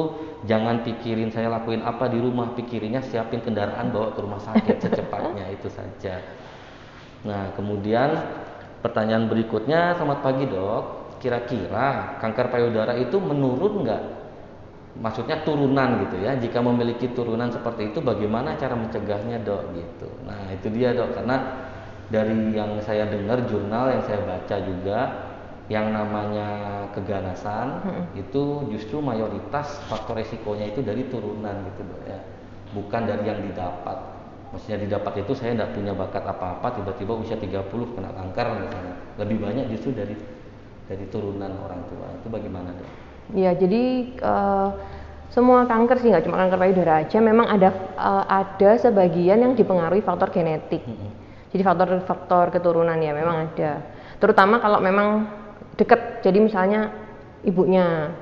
jangan pikirin saya lakuin apa di rumah, pikirinnya siapin kendaraan bawa ke rumah sakit secepatnya, itu saja. Nah kemudian pertanyaan berikutnya, selamat pagi dok, kira-kira kanker payudara itu menurun nggak? Maksudnya turunan gitu ya. Jika memiliki turunan seperti itu, bagaimana cara mencegahnya dok gitu. Nah itu dia dok, karena dari yang saya dengar, jurnal yang saya baca juga, yang namanya keganasan itu justru mayoritas faktor resikonya itu dari turunan gitu dok ya, bukan dari yang didapat. Maksudnya didapat itu saya tidak punya bakat apa-apa, tiba-tiba usia 30 kena kanker misalnya. Lebih banyak justru dari turunan orang tua. Itu bagaimana dok? Ya jadi semua kanker sih, nggak cuma kanker payudara aja, memang ada sebagian yang dipengaruhi faktor genetik. Jadi faktor keturunan ya memang ada. Terutama kalau memang deket, jadi misalnya ibunya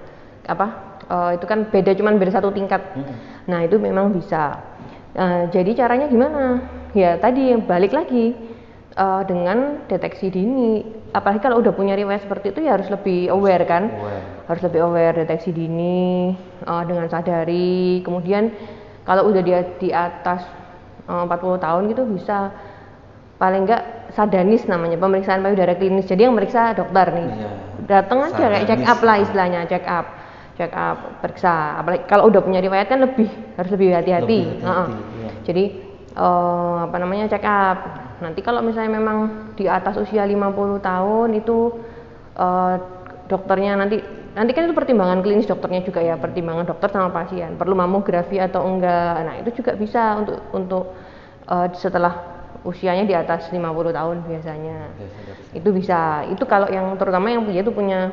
itu kan beda, cuman beda 1 tingkat. Nah itu memang bisa. Jadi caranya gimana? Ya tadi balik lagi dengan deteksi dini. Apalagi kalau udah punya riwayat seperti itu ya harus lebih aware kan? Harus lebih aware, deteksi dini dengan sadari. Kemudian kalau udah di atas 40 tahun gitu bisa paling enggak sadanis namanya, pemeriksaan payudara klinis. Jadi yang meriksa dokter nih. Datang aja kayak check up lah istilahnya, check up periksa. Apalagi kalau udah punya riwayat kan harus lebih hati-hati. Jadi check up. Nanti kalau misalnya memang di atas usia 50 tahun itu dokternya nanti kan itu pertimbangan klinis dokternya juga ya, pertimbangan dokter sama pasien. Perlu mamografi atau enggak. Nah, itu juga bisa untuk setelah usianya di atas 50 tahun biasanya. Itu bisa. Itu kalau yang terutama yang punya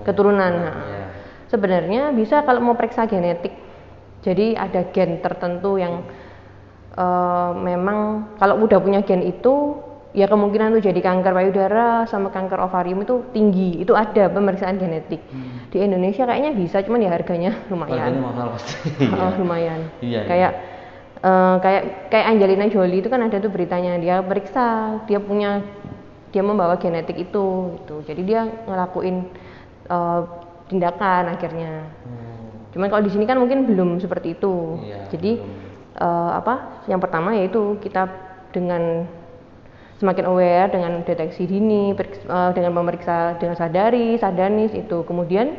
keturunan. Sebenarnya bisa kalau mau periksa genetik. Jadi ada gen tertentu yang memang kalau udah punya gen itu ya kemungkinan tuh jadi kanker payudara sama kanker ovarium itu tinggi. Itu ada pemeriksaan genetik. Di Indonesia kayaknya bisa, cuman ya harganya lumayan. Harganya mahal pasti. Lumayan. Iya. Kayak Angelina Jolie itu kan ada tuh beritanya, dia periksa dia membawa genetik itu gitu. Jadi dia ngelakuin tindakan akhirnya. Cuman kalau di sini kan mungkin belum seperti itu. Jadi yang pertama yaitu kita dengan semakin aware dengan deteksi dini, dengan memeriksa dengan sadanis itu. Kemudian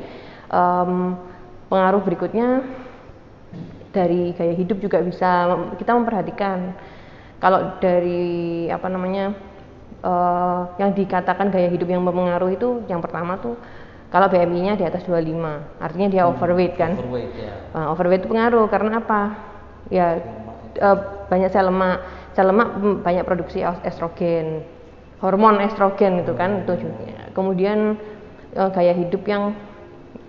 pengaruh berikutnya dari gaya hidup juga bisa kita memperhatikan. Kalau dari yang dikatakan gaya hidup yang mempengaruhi itu yang pertama tuh kalau BMI-nya di atas 25, artinya dia overweight kan. Overweight itu pengaruh karena apa? Ya banyak sel lemak banyak produksi estrogen, hormon estrogen itu kan itu juga. Kemudian gaya hidup yang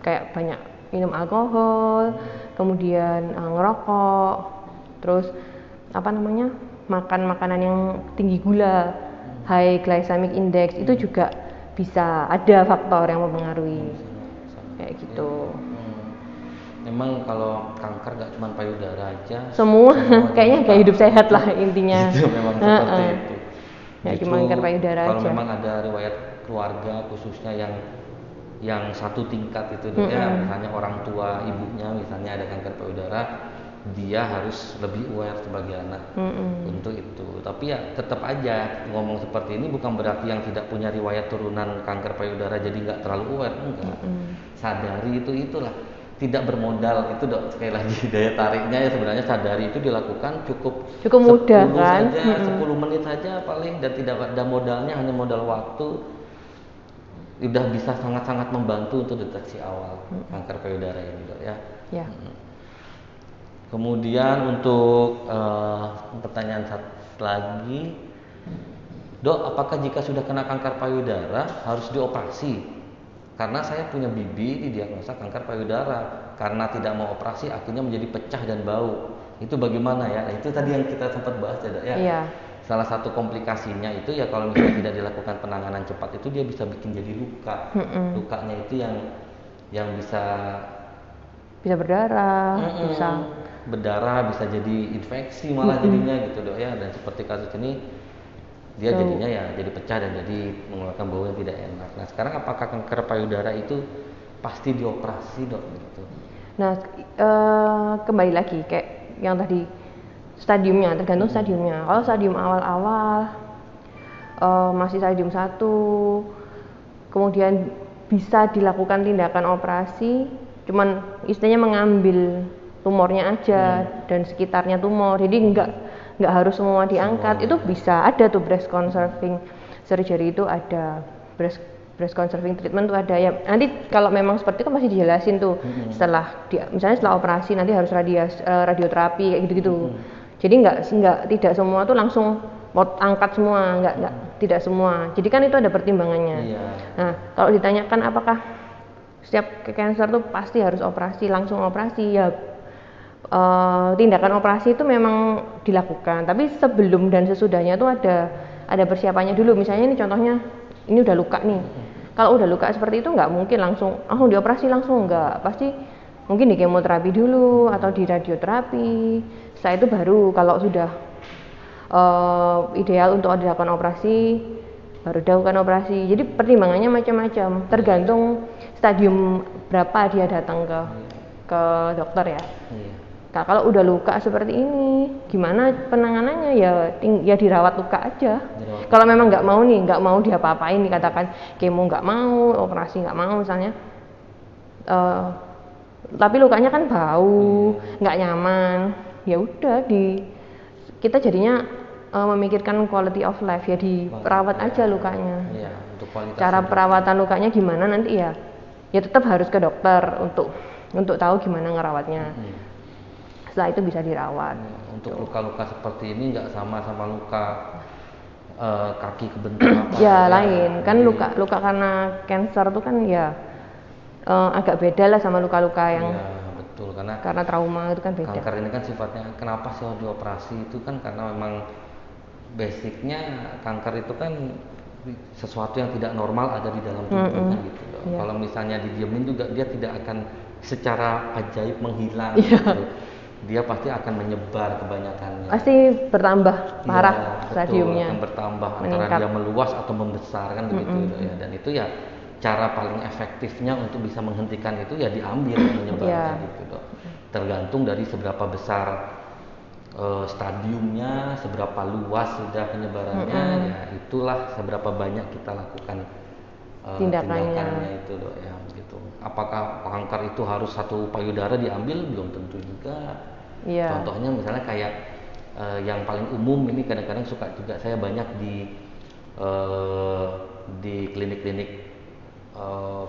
kayak banyak minum alkohol, kemudian ngerokok, terus makan makanan yang tinggi gula, high glycemic index, itu juga bisa ada faktor yang mempengaruhi kayak gitu. Memang kalau kanker gak cuma payudara aja, semua kayaknya gaya hidup sehat lah intinya. Itu memang seperti itu. Ya cuma kanker payudara kalau aja. Kalau memang ada riwayat keluarga khususnya yang satu tingkat itu ya, misalnya orang tua ibunya misalnya ada kanker payudara, dia harus lebih aware sebagai anak untuk itu. Tapi ya tetap aja ngomong seperti ini bukan berarti yang tidak punya riwayat turunan kanker payudara jadi nggak terlalu aware, enggak. Sadari itulah. Tidak bermodal itu sekali lagi daya tariknya ya sebenarnya sadari itu dilakukan cukup mudah kan, 10 menit saja paling, dan tidak ada modalnya, hanya modal waktu udah bisa sangat-sangat membantu untuk deteksi awal kanker payudara ini dok ya. Kemudian untuk pertanyaan satu lagi dok, apakah jika sudah kena kanker payudara harus dioperasi? Karena saya punya bibi didiagnosa kanker payudara, karena tidak mau operasi akhirnya menjadi pecah dan bau. Itu bagaimana ya? Nah, itu tadi yang kita sempat bahas ya, Dok ya. Iya. Salah satu komplikasinya itu ya kalau misalnya tidak dilakukan penanganan cepat itu dia bisa bikin jadi luka. Lukanya itu yang bisa berdarah, bisa jadi infeksi malah jadinya gitu, Dok ya. Dan seperti kasus ini dia jadinya ya jadi pecah dan jadi mengeluarkan bau yang tidak enak. Nah sekarang apakah kanker payudara itu pasti dioperasi dok gitu? Nah kembali lagi kayak yang tadi stadiumnya, tergantung stadiumnya. Kalau stadium awal-awal masih stadium 1, kemudian bisa dilakukan tindakan operasi, cuman istilahnya mengambil tumornya aja dan sekitarnya tumor, jadi nggak harus semua diangkat. Itu bisa ada tuh breast conserving surgery, itu ada breast conserving treatment tuh ada ya. Nanti kalau memang seperti itu masih dijelasin tuh misalnya setelah operasi nanti harus radioterapi kayak gitu-gitu. Jadi tidak semua tuh langsung angkat semua, tidak semua. Jadi kan itu ada pertimbangannya. Nah kalau ditanyakan apakah setiap cancer tuh pasti harus langsung operasi ya. Tindakan operasi itu memang dilakukan, tapi sebelum dan sesudahnya tuh ada persiapannya dulu. Misalnya ini contohnya, ini udah luka nih. Kalau udah luka seperti itu nggak mungkin langsung dioperasi langsung, nggak. Pasti mungkin di kemoterapi dulu atau di radioterapi. Setelah itu baru kalau sudah ideal untuk dilakukan operasi, baru dilakukan operasi. Jadi pertimbangannya macam-macam, tergantung stadium berapa dia datang ke dokter ya. Nah, kalau udah luka seperti ini, gimana penanganannya? Ya dirawat luka aja. Kalau memang nggak mau diapa-apain, dikatakan kemo nggak mau, operasi nggak mau misalnya, tapi lukanya kan bau, nggak nyaman, ya udah kita jadinya memikirkan quality of life, ya diperawat aja lukanya. Untuk cara perawatan lukanya gimana nanti ya tetap harus ke dokter untuk tahu gimana ngerawatnya. Setelah itu bisa dirawat. Untuk luka-luka seperti ini nggak sama luka kaki kebentur apa? Lain kan. Luka karena cancer tuh kan agak beda lah sama luka-luka yang betul, karena trauma itu kan beda. Kanker ini kan sifatnya kenapa sih dioperasi itu kan karena memang basicnya kanker itu kan sesuatu yang tidak normal ada di dalam tubuh kan gitu. Kalau misalnya didiemin juga dia tidak akan secara ajaib menghilang gitu. Dia pasti akan menyebar kebanyakannya. Pasti bertambah parah stadiumnya. Akan bertambah antara dia meluas atau membesar kan begitu gitu ya. Dan itu ya cara paling efektifnya untuk bisa menghentikan itu ya diambil menyebarnya gitu. Tergantung dari seberapa besar stadiumnya, seberapa luas sudah penyebarannya, ya itulah seberapa banyak kita lakukan tindakannya itu dok ya gitu. Apakah kanker itu harus satu payudara diambil? Belum tentu juga. Contohnya misalnya kayak yang paling umum ini kadang-kadang suka juga saya banyak di klinik-klinik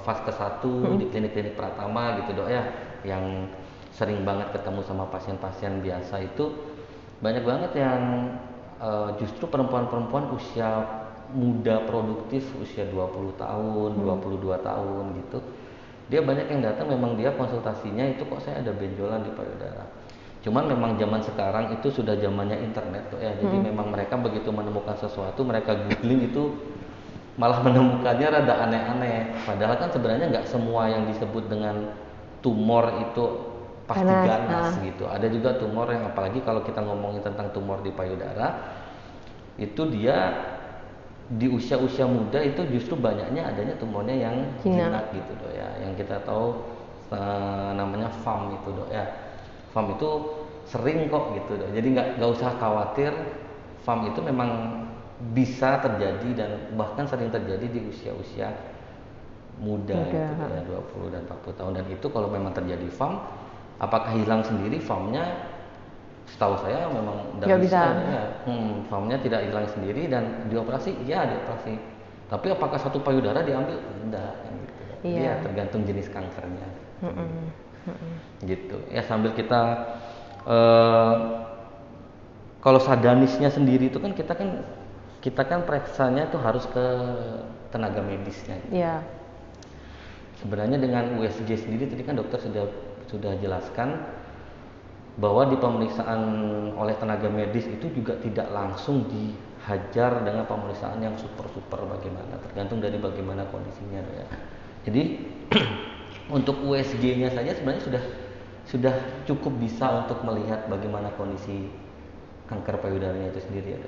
fase 1, di klinik-klinik Pratama gitu dok ya, yang sering banget ketemu sama pasien-pasien biasa itu banyak banget yang justru perempuan-perempuan usia muda produktif, usia 20 tahun, 22 tahun gitu. Dia banyak yang datang memang dia konsultasinya itu kok saya ada benjolan di payudara. Cuman memang zaman sekarang itu sudah zamannya internet tuh ya. Jadi memang mereka begitu menemukan sesuatu, mereka googling itu malah menemukannya rada aneh-aneh. Padahal kan sebenarnya nggak semua yang disebut dengan tumor itu pasti ganas gitu. Ada juga tumor yang apalagi kalau kita ngomongin tentang tumor di payudara, itu dia di usia-usia muda itu justru banyaknya adanya tumornya yang jinak gitu dok ya. Yang kita tahu namanya FAM itu dok ya. FAM itu sering kok gitu dok. Jadi nggak usah khawatir, FAM itu memang bisa terjadi dan bahkan sering terjadi di usia-usia muda gitu ya, 20 dan 40 tahun. Dan itu kalau memang terjadi FAM, apakah hilang sendiri FAM-nya? Setahu saya memang tidak bisa. Ya. FAM-nya tidak hilang sendiri dan dioperasi, dioperasi. Tapi apakah satu payudara diambil? Enggak. Gitu. Iya. Tergantung jenis kankernya. Gitu. Ya sambil kita kalau sadanisnya sendiri itu kan kita kan periksanya itu harus ke tenaga medisnya. Gitu. Sebenarnya dengan USG sendiri tadi kan dokter sudah jelaskan bahwa di pemeriksaan oleh tenaga medis itu juga tidak langsung dihajar dengan pemeriksaan yang super bagaimana, tergantung dari bagaimana kondisinya ya. Jadi untuk USG-nya saja sebenarnya sudah cukup bisa untuk melihat bagaimana kondisi kanker payudaranya itu sendiri ya.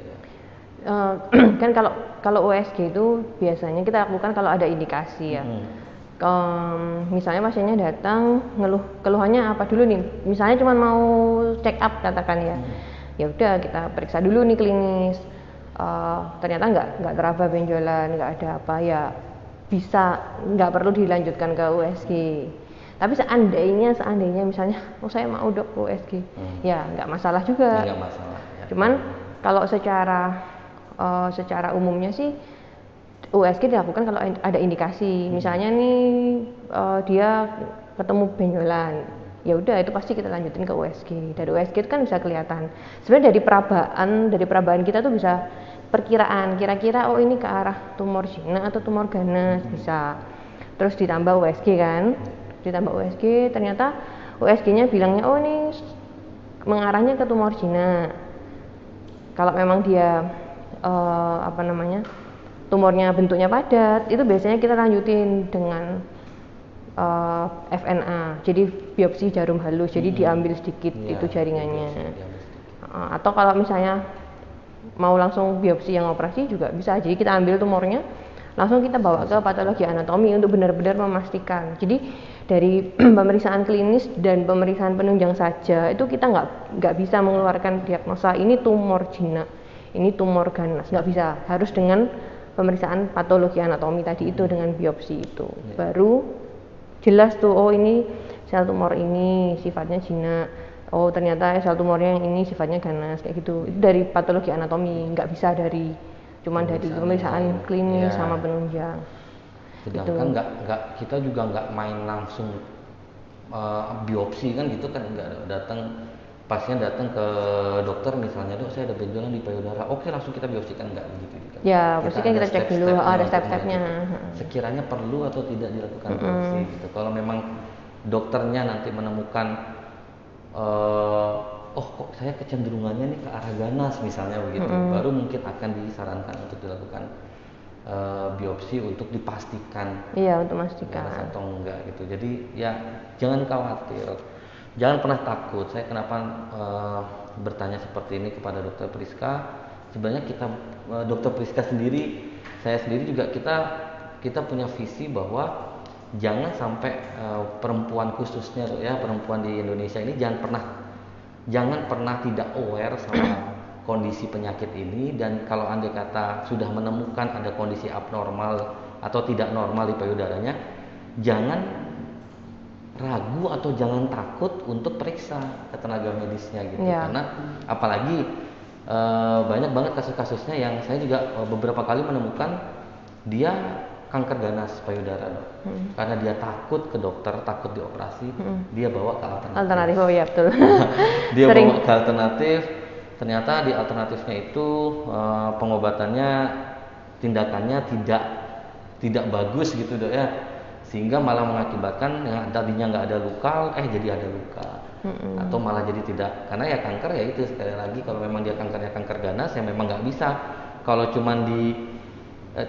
Kan kalau USG itu biasanya kita lakukan kalau ada indikasi ya. Misalnya pasiennya datang keluhannya apa dulu nih, misalnya cuma mau check up katakan ya, ya udah kita periksa dulu nih klinis, ternyata nggak teraba benjolan, nggak ada apa ya bisa nggak perlu dilanjutkan ke USG. Tapi seandainya misalnya saya mau dok ke USG, ya nggak masalah juga. Nggak masalah. Ya. Cuman kalau secara umumnya sih USG dilakukan kalau ada indikasi, misalnya nih dia ketemu benjolan, ya udah itu pasti kita lanjutin ke USG. Dari USG itu kan bisa kelihatan. Sebenarnya dari perabaan kita tuh bisa perkiraan, kira-kira ini ke arah tumor jinak atau tumor ganas bisa. Terus ditambah USG kan, ternyata USG-nya bilangnya ini mengarahnya ke tumor jinak. Kalau memang dia tumornya bentuknya padat, itu biasanya kita lanjutin dengan FNA, jadi biopsi jarum halus, jadi diambil sedikit itu jaringannya. Atau kalau misalnya mau langsung biopsi yang operasi juga bisa, jadi kita ambil tumornya langsung kita bawa ke patologi anatomi untuk benar-benar memastikan. Jadi dari pemeriksaan klinis dan pemeriksaan penunjang saja itu kita nggak bisa mengeluarkan diagnosa ini tumor jinak, ini tumor ganas, nggak bisa. Harus dengan pemeriksaan patologi anatomi tadi itu, dengan biopsi itu baru jelas tuh, oh ini sel tumor ini sifatnya jinak, oh ternyata sel tumornya yang ini sifatnya ganas, kayak gitu. Itu dari patologi anatomi, nggak bisa dari cuman dari pemeriksaan klinis sama penunjang. Sedangkan nggak kita juga nggak main langsung biopsi kan gitu kan, nggak datang pasien datang ke dokter misalnya, dok saya ada benjolan di payudara, oke langsung kita biopsikan, nggak begitu kan. Ya pasti kan kita cek dulu, ada step-stepnya. Sekiranya perlu atau tidak dilakukan biopsi gitu. Kalau memang dokternya nanti menemukan oh kok saya kecenderungannya nih ke arah ganas misalnya begitu, baru mungkin akan disarankan untuk dilakukan biopsi untuk dipastikan. Iya, untuk memastikan ganas atau enggak gitu. Jadi ya jangan khawatir, jangan pernah takut. Saya kenapa bertanya seperti ini kepada Dokter Priska? Sebenarnya kita Dokter Priska sendiri, saya sendiri juga kita punya visi bahwa jangan sampai perempuan khususnya ya, perempuan di Indonesia ini jangan pernah tidak aware sama kondisi penyakit ini. Dan kalau andai kata sudah menemukan ada kondisi abnormal atau tidak normal di payudaranya, jangan ragu atau jangan takut untuk periksa ke tenaga medisnya gitu. Karena apalagi banyak banget kasus-kasusnya yang saya juga beberapa kali menemukan dia kanker ganas payudara, dok. Karena dia takut ke dokter, takut dioperasi, dia bawa ke alternatif. Oh iya betul. Dia bawa ke alternatif, ternyata di alternatifnya itu pengobatannya, tindakannya tidak bagus gitu, dok ya, sehingga malah mengakibatkan yang tadinya nggak ada luka, jadi ada luka, atau malah jadi tidak. Karena ya kanker ya itu, sekali lagi kalau memang dia kankernya kanker ganas ya memang nggak bisa. Kalau cuman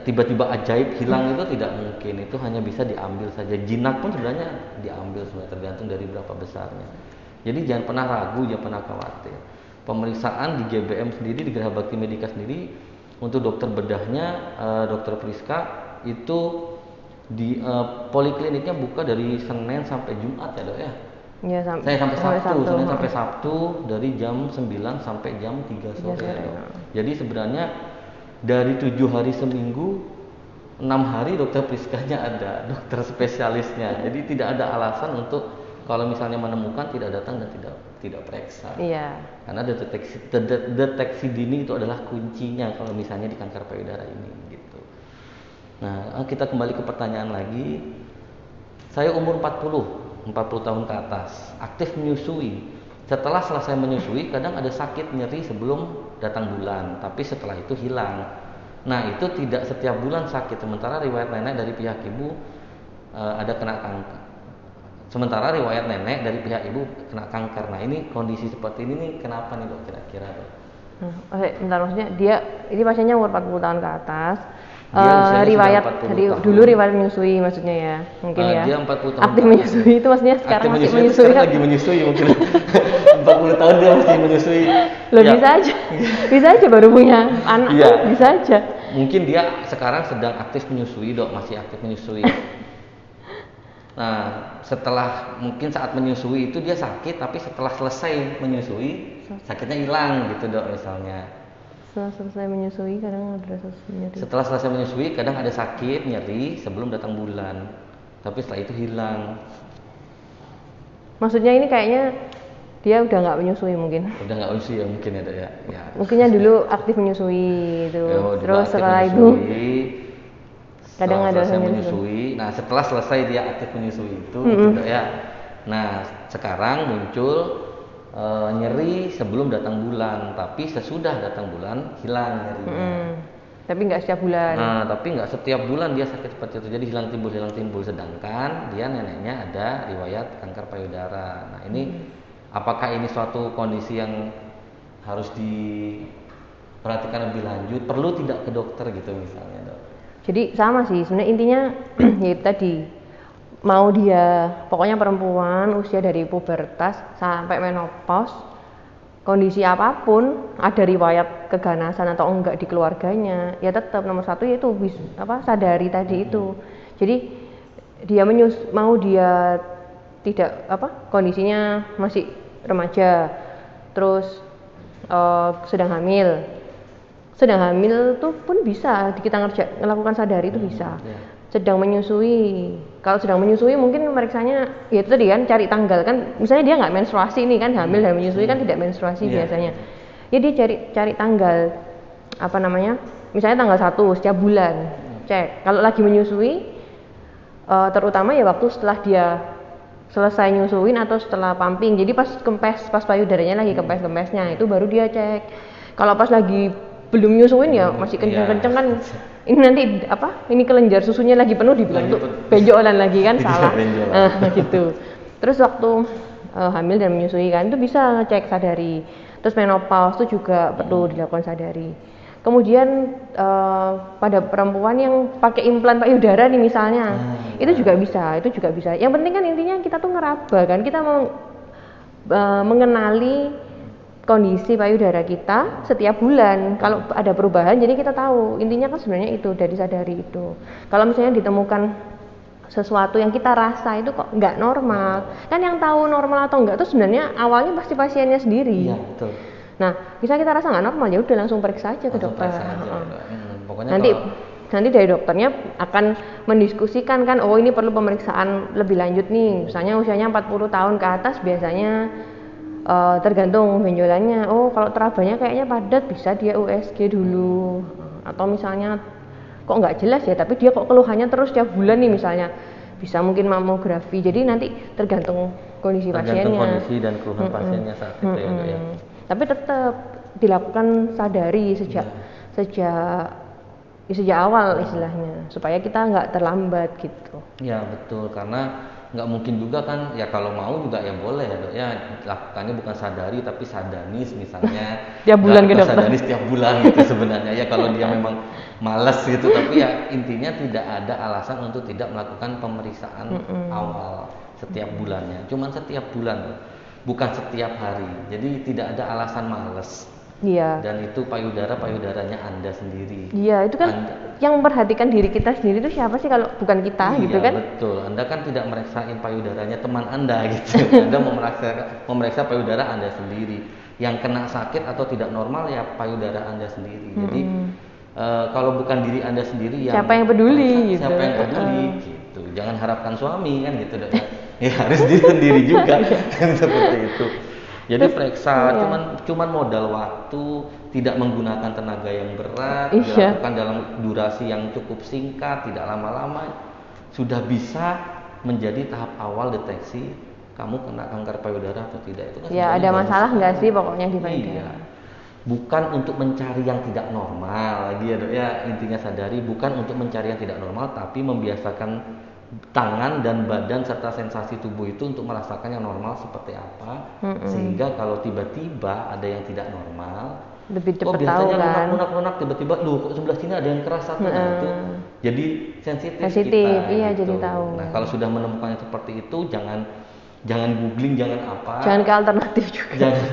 tiba-tiba ajaib hilang itu tidak mungkin, itu hanya bisa diambil saja. Jinak pun sebenarnya diambil, sebenarnya tergantung dari berapa besarnya. Jadi jangan pernah ragu, jangan pernah khawatir. Pemeriksaan di GBM sendiri, di Geraha Bakti Medika sendiri, untuk dokter bedahnya Dokter Priska itu di polikliniknya buka dari Senin sampai Jumat ya, dok ya. Ya, saya sampai Sabtu, Senin sampai Sabtu dari jam 9 sampai jam 3 sore. Ya, dok. Jadi sebenarnya dari 7 hari seminggu, 6 hari Dokter Priskanya ada, dokter spesialisnya. Jadi tidak ada alasan untuk kalau misalnya menemukan tidak datang dan tidak periksa. Iya. Karena deteksi dini itu adalah kuncinya kalau misalnya di kanker payudara ini gitu. Nah, kita kembali ke pertanyaan lagi. Saya umur 40 tahun ke atas, aktif menyusui. Setelah selesai menyusui, kadang ada sakit nyeri sebelum datang bulan, tapi setelah itu hilang. Nah, itu tidak setiap bulan sakit. Sementara riwayat nenek dari pihak ibu ada kena kanker. Sementara riwayat nenek dari pihak ibu kena kanker. Nah, ini kondisi seperti ini nih, kenapa nih, dok, kira-kira, dok? Bentar, maksudnya ini pasiennya umur 40 tahun ke atas. Riwayat dari dulu riwayat menyusui maksudnya ya, mungkin ya. Dia 40 tahun aktif menyusui itu maksudnya sekarang masih menyusui. Sekarang lagi menyusui mungkin. 40 tahun dia masih menyusui. Loh ya. Bisa aja baru punya anak, bisa aja. Mungkin dia sekarang sedang aktif menyusui, dok, masih aktif menyusui. Nah, setelah mungkin saat menyusui itu dia sakit, tapi setelah selesai menyusui sakitnya hilang gitu, dok, misalnya. Setelah selesai menyusui kadang ada rasa nyeri. Setelah selesai menyusui kadang ada sakit nyeri sebelum datang bulan, tapi setelah itu hilang. Maksudnya ini kayaknya dia udah nggak menyusui mungkin. Udah nggak menyusui ya mungkin ya, dok, ya. Mungkinnya dulu aktif menyusui itu. Terus setelah itu kadang ada rasa menyusui. Nah, setelah selesai dia aktif menyusui itu, dok, ya. Nah, sekarang muncul nyeri sebelum datang bulan, tapi sesudah datang bulan hilang nyerinya. Tapi nggak setiap bulan. Nah, tapi nggak setiap bulan dia sakit seperti itu. Jadi hilang timbul. Sedangkan dia neneknya ada riwayat kanker payudara. Nah, ini apakah ini suatu kondisi yang harus diperhatikan lebih lanjut? Perlu tidak ke dokter gitu misalnya, dok? Jadi sama sih sebenarnya, intinya ya tadi mau dia pokoknya perempuan usia dari pubertas sampai menopause, kondisi apapun, ada riwayat keganasan atau enggak di keluarganya, ya tetap nomor satu yaitu sadari tadi itu. Jadi dia mau dia tidak kondisinya masih remaja, terus sedang hamil tuh pun bisa kita melakukan sadari itu bisa. Sedang menyusui, kalau sedang menyusui mungkin meriksanya ya itu tadi kan, cari tanggal kan, misalnya dia nggak menstruasi nih kan, hamil dan menyusui kan tidak menstruasi biasanya, ya dia cari tanggal misalnya tanggal 1 setiap bulan, cek kalau lagi menyusui, terutama ya waktu setelah dia selesai nyusuin atau setelah pumping, jadi pas payudaranya lagi kempesnya itu baru dia cek. Kalau pas lagi belum nyusuin ya masih kenceng-kenceng kan, ini nanti ini kelenjar susunya lagi penuh dibilang tuh benjolan lagi kan, salah. Gitu. Terus waktu hamil dan menyusui kan itu bisa ngecek sadari. Terus menopause itu juga perlu dilakukan sadari. Kemudian pada perempuan yang pakai implan payudara nih misalnya, itu juga bisa. Yang penting kan intinya kita tuh ngeraba kan, kita mau mengenali kondisi payudara kita setiap bulan. Kalau ada perubahan, jadi kita tahu. Intinya kan sebenarnya itu dari sadari itu. Kalau misalnya ditemukan sesuatu yang kita rasa itu kok nggak normal, kan yang tahu normal atau enggak itu sebenarnya awalnya pasti pasiennya sendiri. Iya, betul. Nah, bisa kita rasa nggak normal, ya udah langsung periksa aja ke dokter. Pokoknya nanti dari dokternya akan mendiskusikan kan, oh ini perlu pemeriksaan lebih lanjut nih. Misalnya usianya 40 tahun ke atas biasanya tergantung benjolannya. Oh, kalau terabanya kayaknya padat, bisa dia USG dulu. Atau misalnya kok nggak jelas ya, tapi dia kok keluhannya terus tiap bulan nih misalnya, bisa mungkin mamografi. Jadi nanti tergantung kondisi pasiennya. Kondisi dan keluhan pasiennya saat itu ya. Tapi tetap dilakukan sadari sejak awal istilahnya, supaya kita nggak terlambat gitu. Ya betul, karena nggak mungkin juga kan ya, kalau mau juga ya boleh ya dok ya, lakukannya bukan sadari tapi sadanis misalnya. Tiap bulan ke dokter. Sadanis tiap bulan gitu sebenarnya ya, kalau dia memang malas gitu. Tapi ya intinya tidak ada alasan untuk tidak melakukan pemeriksaan awal setiap bulannya, cuman setiap bulan, bukan setiap hari. Jadi tidak ada alasan malas. Iya. Dan itu payudaranya Anda sendiri. Iya, itu kan yang memperhatikan diri kita sendiri itu siapa sih kalau bukan kita, gitu kan? Iya, betul. Anda kan tidak memeriksain payudaranya teman Anda gitu. Anda memeriksa payudara Anda sendiri. Yang kena sakit atau tidak normal ya payudara Anda sendiri. Jadi kalau bukan diri Anda sendiri yang siapa yang peduli gitu. Siapa yang peduli gitu. Jangan harapkan suami kan gitu dok. Ya harus diri sendiri juga kan seperti itu. Jadi periksa cuman modal waktu, tidak menggunakan tenaga yang berat, dilakukan dalam durasi yang cukup singkat, tidak lama-lama, sudah bisa menjadi tahap awal deteksi kamu kena kanker payudara atau tidak. Itu kan ya ada masalah nggak sih pokoknya di payudara. Iya. Bukan untuk mencari yang tidak normal lagi ya dok ya, intinya sadari, bukan untuk mencari yang tidak normal, tapi membiasakan tangan dan badan serta sensasi tubuh itu untuk merasakan yang normal seperti apa, sehingga kalau tiba-tiba ada yang tidak normal, lebih cepat tahu kan. Lunak tiba-tiba, kok sebelah sini ada yang keras satu, itu jadi sensitif kita, iya gitu. jadi tahu. Nah kalau sudah menemukan seperti itu, jangan googling, jangan apa, jangan ke alternatif juga. Jangan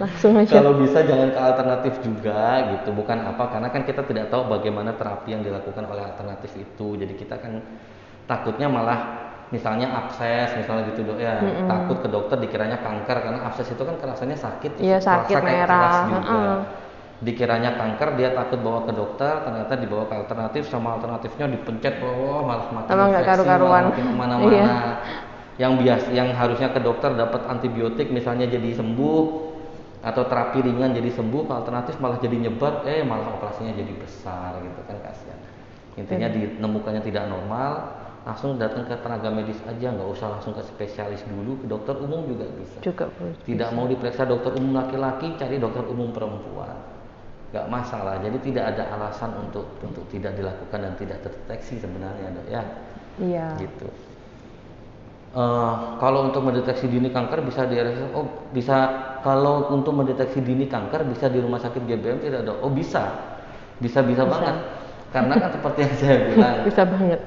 langsung aja. Kalau bisa jangan ke alternatif juga gitu, bukan apa, karena kan kita tidak tahu bagaimana terapi yang dilakukan oleh alternatif itu. Jadi kita kan takutnya malah misalnya abses misalnya gitu dok ya, takut ke dokter dikiranya kanker, karena abses itu kan kerasanya sakit, sakit merah juga. Dikiranya kanker, dia takut bawa ke dokter, ternyata dibawa ke alternatif, sama alternatifnya dipencet malah makin infeksi, malah makin kemana-mana. Yang harusnya ke dokter dapat antibiotik misalnya jadi sembuh, atau terapi ringan jadi sembuh, ke alternatif malah jadi nyebar, malah operasinya jadi besar gitu kan, kasihan. Intinya ditemukannya tidak normal, langsung datang ke tenaga medis aja, nggak usah langsung ke spesialis dulu, ke dokter umum juga bisa. Tidak mau diperiksa dokter umum laki-laki, cari dokter umum perempuan, nggak masalah. Jadi tidak ada alasan untuk tidak dilakukan dan tidak terdeteksi sebenarnya dok ya. Iya. Gitu. Kalau untuk mendeteksi dini kanker bisa di RSUD, bisa. Kalau untuk mendeteksi dini kanker bisa di rumah sakit GBM tidak dok? Bisa banget. Karena kan seperti yang saya bilang, Bisa banget.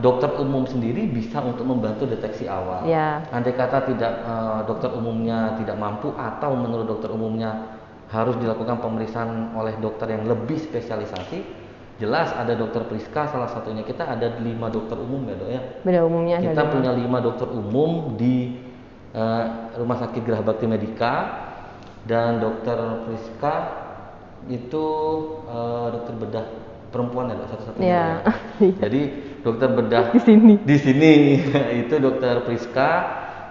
Dokter umum sendiri bisa untuk membantu deteksi awal. Ya. Andai kata tidak dokter umumnya tidak mampu atau menurut dokter umumnya harus dilakukan pemeriksaan oleh dokter yang lebih spesialisasi, jelas ada dokter Priska salah satunya. Kita ada 5 dokter umum ya Dok ya. Beda umumnya Kita ada punya 5 dokter umum di Rumah Sakit Gerah Bakti Medika, dan dokter Priska itu dokter bedah perempuan ya Dok, satu-satunya. Ya. Jadi dokter bedah di sini itu dokter Priska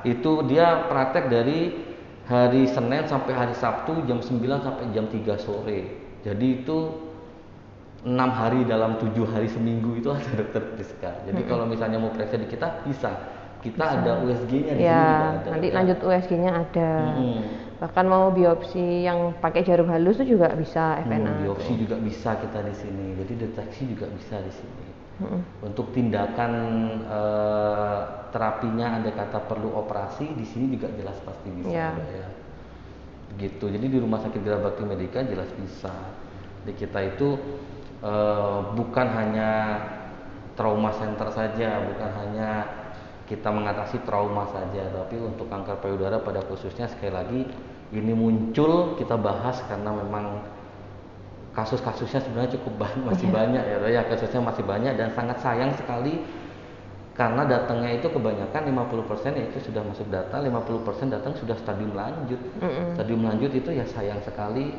itu dia praktek dari hari Senin sampai hari Sabtu jam 9 sampai jam 3 sore. Jadi itu 6 hari dalam 7 hari seminggu itu ada dokter Priska. Jadi kalau misalnya mau periksa di kita bisa. Kita ada USG-nya di sini juga ada. Nanti ya. lanjut USG-nya ada. Bahkan mau biopsi yang pakai jarum halus itu juga bisa FNA. Biopsi juga bisa kita di sini. Jadi deteksi juga bisa di sini. Untuk tindakan terapinya andai kata perlu operasi di sini juga jelas pasti bisa ya. Gitu. Jadi di Rumah Sakit Gerah Bakti Medika jelas bisa. Di kita itu bukan hanya trauma center saja, bukan hanya kita mengatasi trauma saja, tapi untuk kanker payudara pada khususnya sekali lagi ini muncul kita bahas karena memang kasus-kasusnya sebenarnya cukup masih banyak ya, kasusnya masih banyak dan sangat sayang sekali karena datangnya itu kebanyakan 50% yaitu sudah masuk data, 50% datang sudah stadium lanjut. Stadium lanjut itu ya sayang sekali,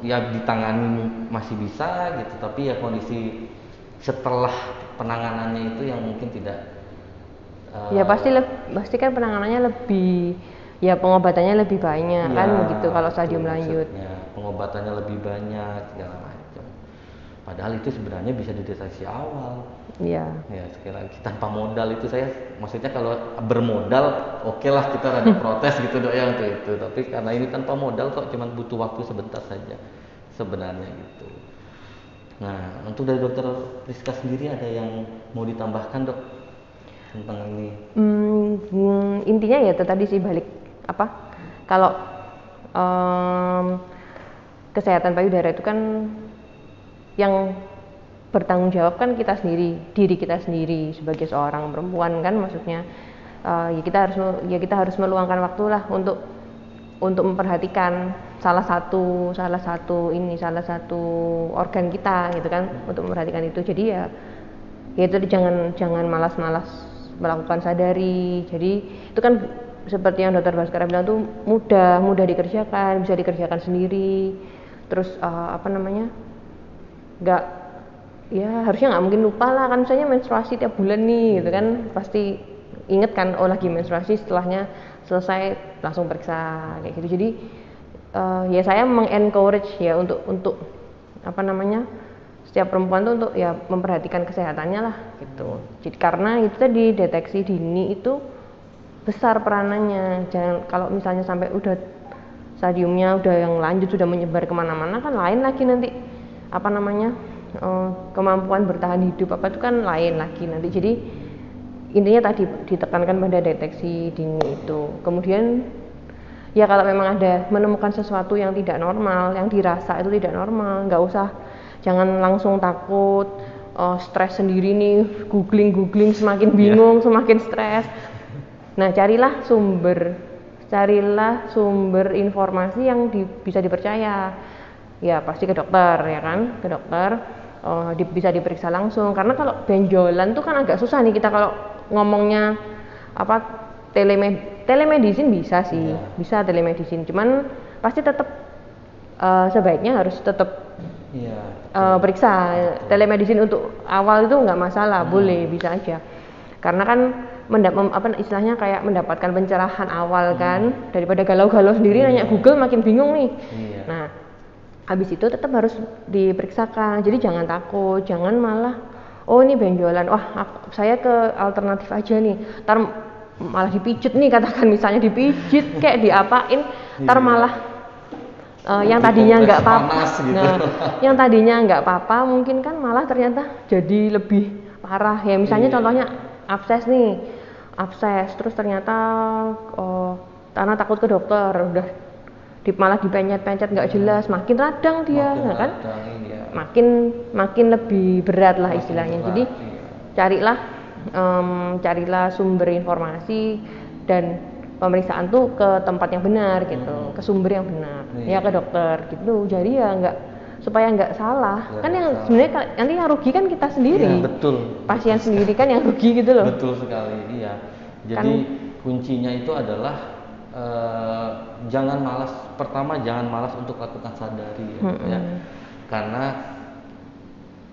ya ditangani masih bisa gitu, tapi ya kondisi setelah penanganannya itu yang mungkin tidak ya pasti kan penanganannya lebih, ya pengobatannya lebih banyak kan begitu kalau stadium lanjut. Pengobatannya lebih banyak segala macam. Padahal itu sebenarnya bisa dideteksi awal. Iya. Ya sekali lagi tanpa modal itu maksudnya kalau bermodal oke lah kita rada protes gitu Dok ya untuk itu. Tapi karena ini tanpa modal kok cuma butuh waktu sebentar saja sebenarnya gitu. Nah, untuk dari dokter Priska sendiri ada yang mau ditambahkan Dok tentang ini? Intinya ya tadi sih balik kalau kesehatan payudara itu kan yang bertanggung jawab kan kita sendiri, diri kita sendiri sebagai seorang perempuan kan maksudnya kita harus meluangkan waktu lah untuk memperhatikan salah satu organ kita gitu kan, untuk memperhatikan itu. Jadi ya itu jangan malas-malas melakukan sadari. Jadi itu kan seperti yang Dokter Baskara bilang tuh mudah dikerjakan, bisa dikerjakan sendiri. Terus harusnya nggak mungkin lupa lah kan, misalnya menstruasi tiap bulan nih gitu kan, pasti inget kan lagi menstruasi, setelahnya selesai langsung periksa kayak gitu. Jadi ya saya mengencourage ya untuk setiap perempuan tuh untuk ya memperhatikan kesehatannya lah gitu. Jadi karena itu tadi deteksi dini itu besar peranannya. Jangan kalau misalnya sampai udah stadiumnya udah yang lanjut sudah menyebar kemana-mana kan lain lagi nanti kemampuan bertahan hidup itu kan lain lagi nanti. Jadi intinya tadi ditekankan pada deteksi dini itu. Kemudian ya kalau memang ada menemukan sesuatu yang tidak normal, yang dirasa itu tidak normal, jangan langsung takut, stres sendiri nih, googling semakin bingung, semakin stres. Nah carilah sumber informasi yang bisa dipercaya. Ya pasti ke dokter ya kan, bisa diperiksa langsung. Karena kalau benjolan tuh kan agak susah nih kita kalau ngomongnya telemedicine bisa sih, bisa telemedicine. Cuman pasti tetap sebaiknya harus tetap periksa. Telemedicine untuk awal itu nggak masalah, boleh, bisa aja. Karena kan istilahnya kayak mendapatkan pencerahan awal kan, daripada galau-galau sendiri nanya Google makin bingung nih. Nah, habis itu tetap harus diperiksakan. Jadi jangan takut, jangan malah ini benjolan, saya ke alternatif aja nih. Ntar malah dipijet nih, katakan misalnya dipijet kayak diapain, ntar malah yang tadinya nggak apa-apa. Gitu. Nah, yang tadinya nggak apa-apa mungkin kan malah ternyata jadi lebih parah ya. Misalnya contohnya abses terus ternyata karena takut ke dokter udah malah dipencet-pencet nggak jelas, makin radang dia, Makin nah kan? radang, iya. Makin lebih berat lah Makin istilahnya. berat, Jadi iya. carilah sumber informasi dan pemeriksaan tuh ke tempat yang benar gitu, ke sumber yang benar, Iya. ya ke dokter gitu. Jadi ya supaya nggak salah. Nggak Kan yang salah. sebenarnya nanti yang rugi kan kita sendiri. Iya, betul. Pasien sendiri kan yang rugi gitu loh. Betul sekali, iya. Jadi kuncinya itu adalah jangan malas. Pertama, jangan malas untuk lakukan sadari, ya. Karena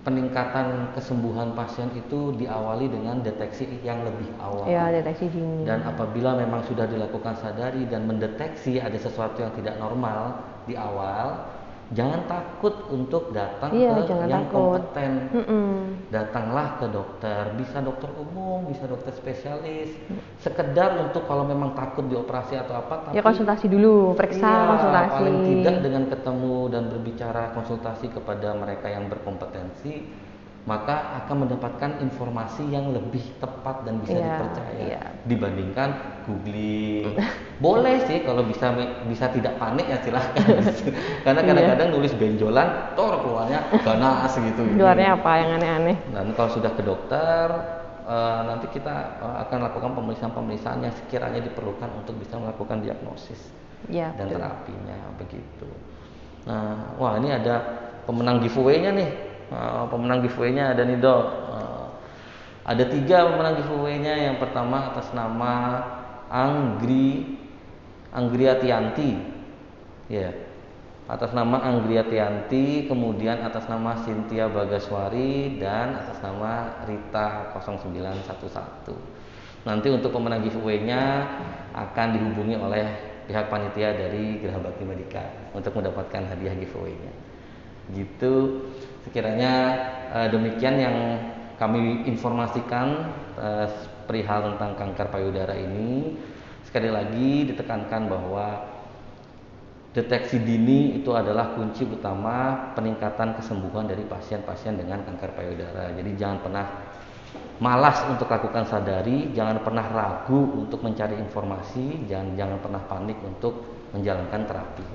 peningkatan kesembuhan pasien itu diawali dengan deteksi yang lebih awal. Ya, deteksi dini. Dan apabila memang sudah dilakukan sadari dan mendeteksi ada sesuatu yang tidak normal di awal, jangan takut untuk datang ke yang kompeten. Datanglah ke dokter, bisa dokter umum, bisa dokter spesialis. Sekedar untuk kalau memang takut dioperasi atau apa, tapi ya konsultasi dulu, periksa konsultasi. Paling tidak dengan ketemu dan berbicara konsultasi kepada mereka yang berkompetensi, maka akan mendapatkan informasi yang lebih tepat dan bisa dipercaya dibandingkan googling. Boleh sih kalau bisa tidak panik ya silahkan. Karena kadang-kadang nulis benjolan, keluarnya ganas gitu. Keluarnya apa yang aneh-aneh. Dan kalau sudah ke dokter, nanti kita akan lakukan pemeriksaan yang sekiranya diperlukan untuk bisa melakukan diagnosis dan terapinya begitu. Nah, wah ini ada pemenang giveaway-nya nih. Pemenang giveaway-nya ada nih Dok. Ada 3 pemenang giveaway-nya. Yang pertama atas nama Anggriatianti, ya, atas nama Anggriatianti, kemudian atas nama Cynthia Bagaswari, dan atas nama Rita 0911. Nanti untuk pemenang giveaway-nya akan dihubungi oleh pihak panitia dari Geraha Bakti Medika untuk mendapatkan hadiah giveaway-nya. Gitu. Sekiranya demikian yang kami informasikan perihal tentang kanker payudara ini. Sekali lagi ditekankan bahwa deteksi dini itu adalah kunci utama peningkatan kesembuhan dari pasien-pasien dengan kanker payudara. Jadi jangan pernah malas untuk lakukan sadari, jangan pernah ragu untuk mencari informasi, jangan pernah panik untuk menjalankan terapi.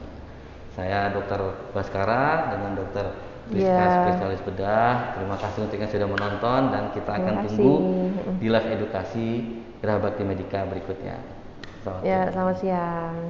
Saya Dr. Baskara dengan Dr. Rizka spesialis bedah. Terima kasih untuk yang sudah menonton dan kita akan tunggu di live edukasi Geraha Bakti Medika berikutnya. Selamat siang.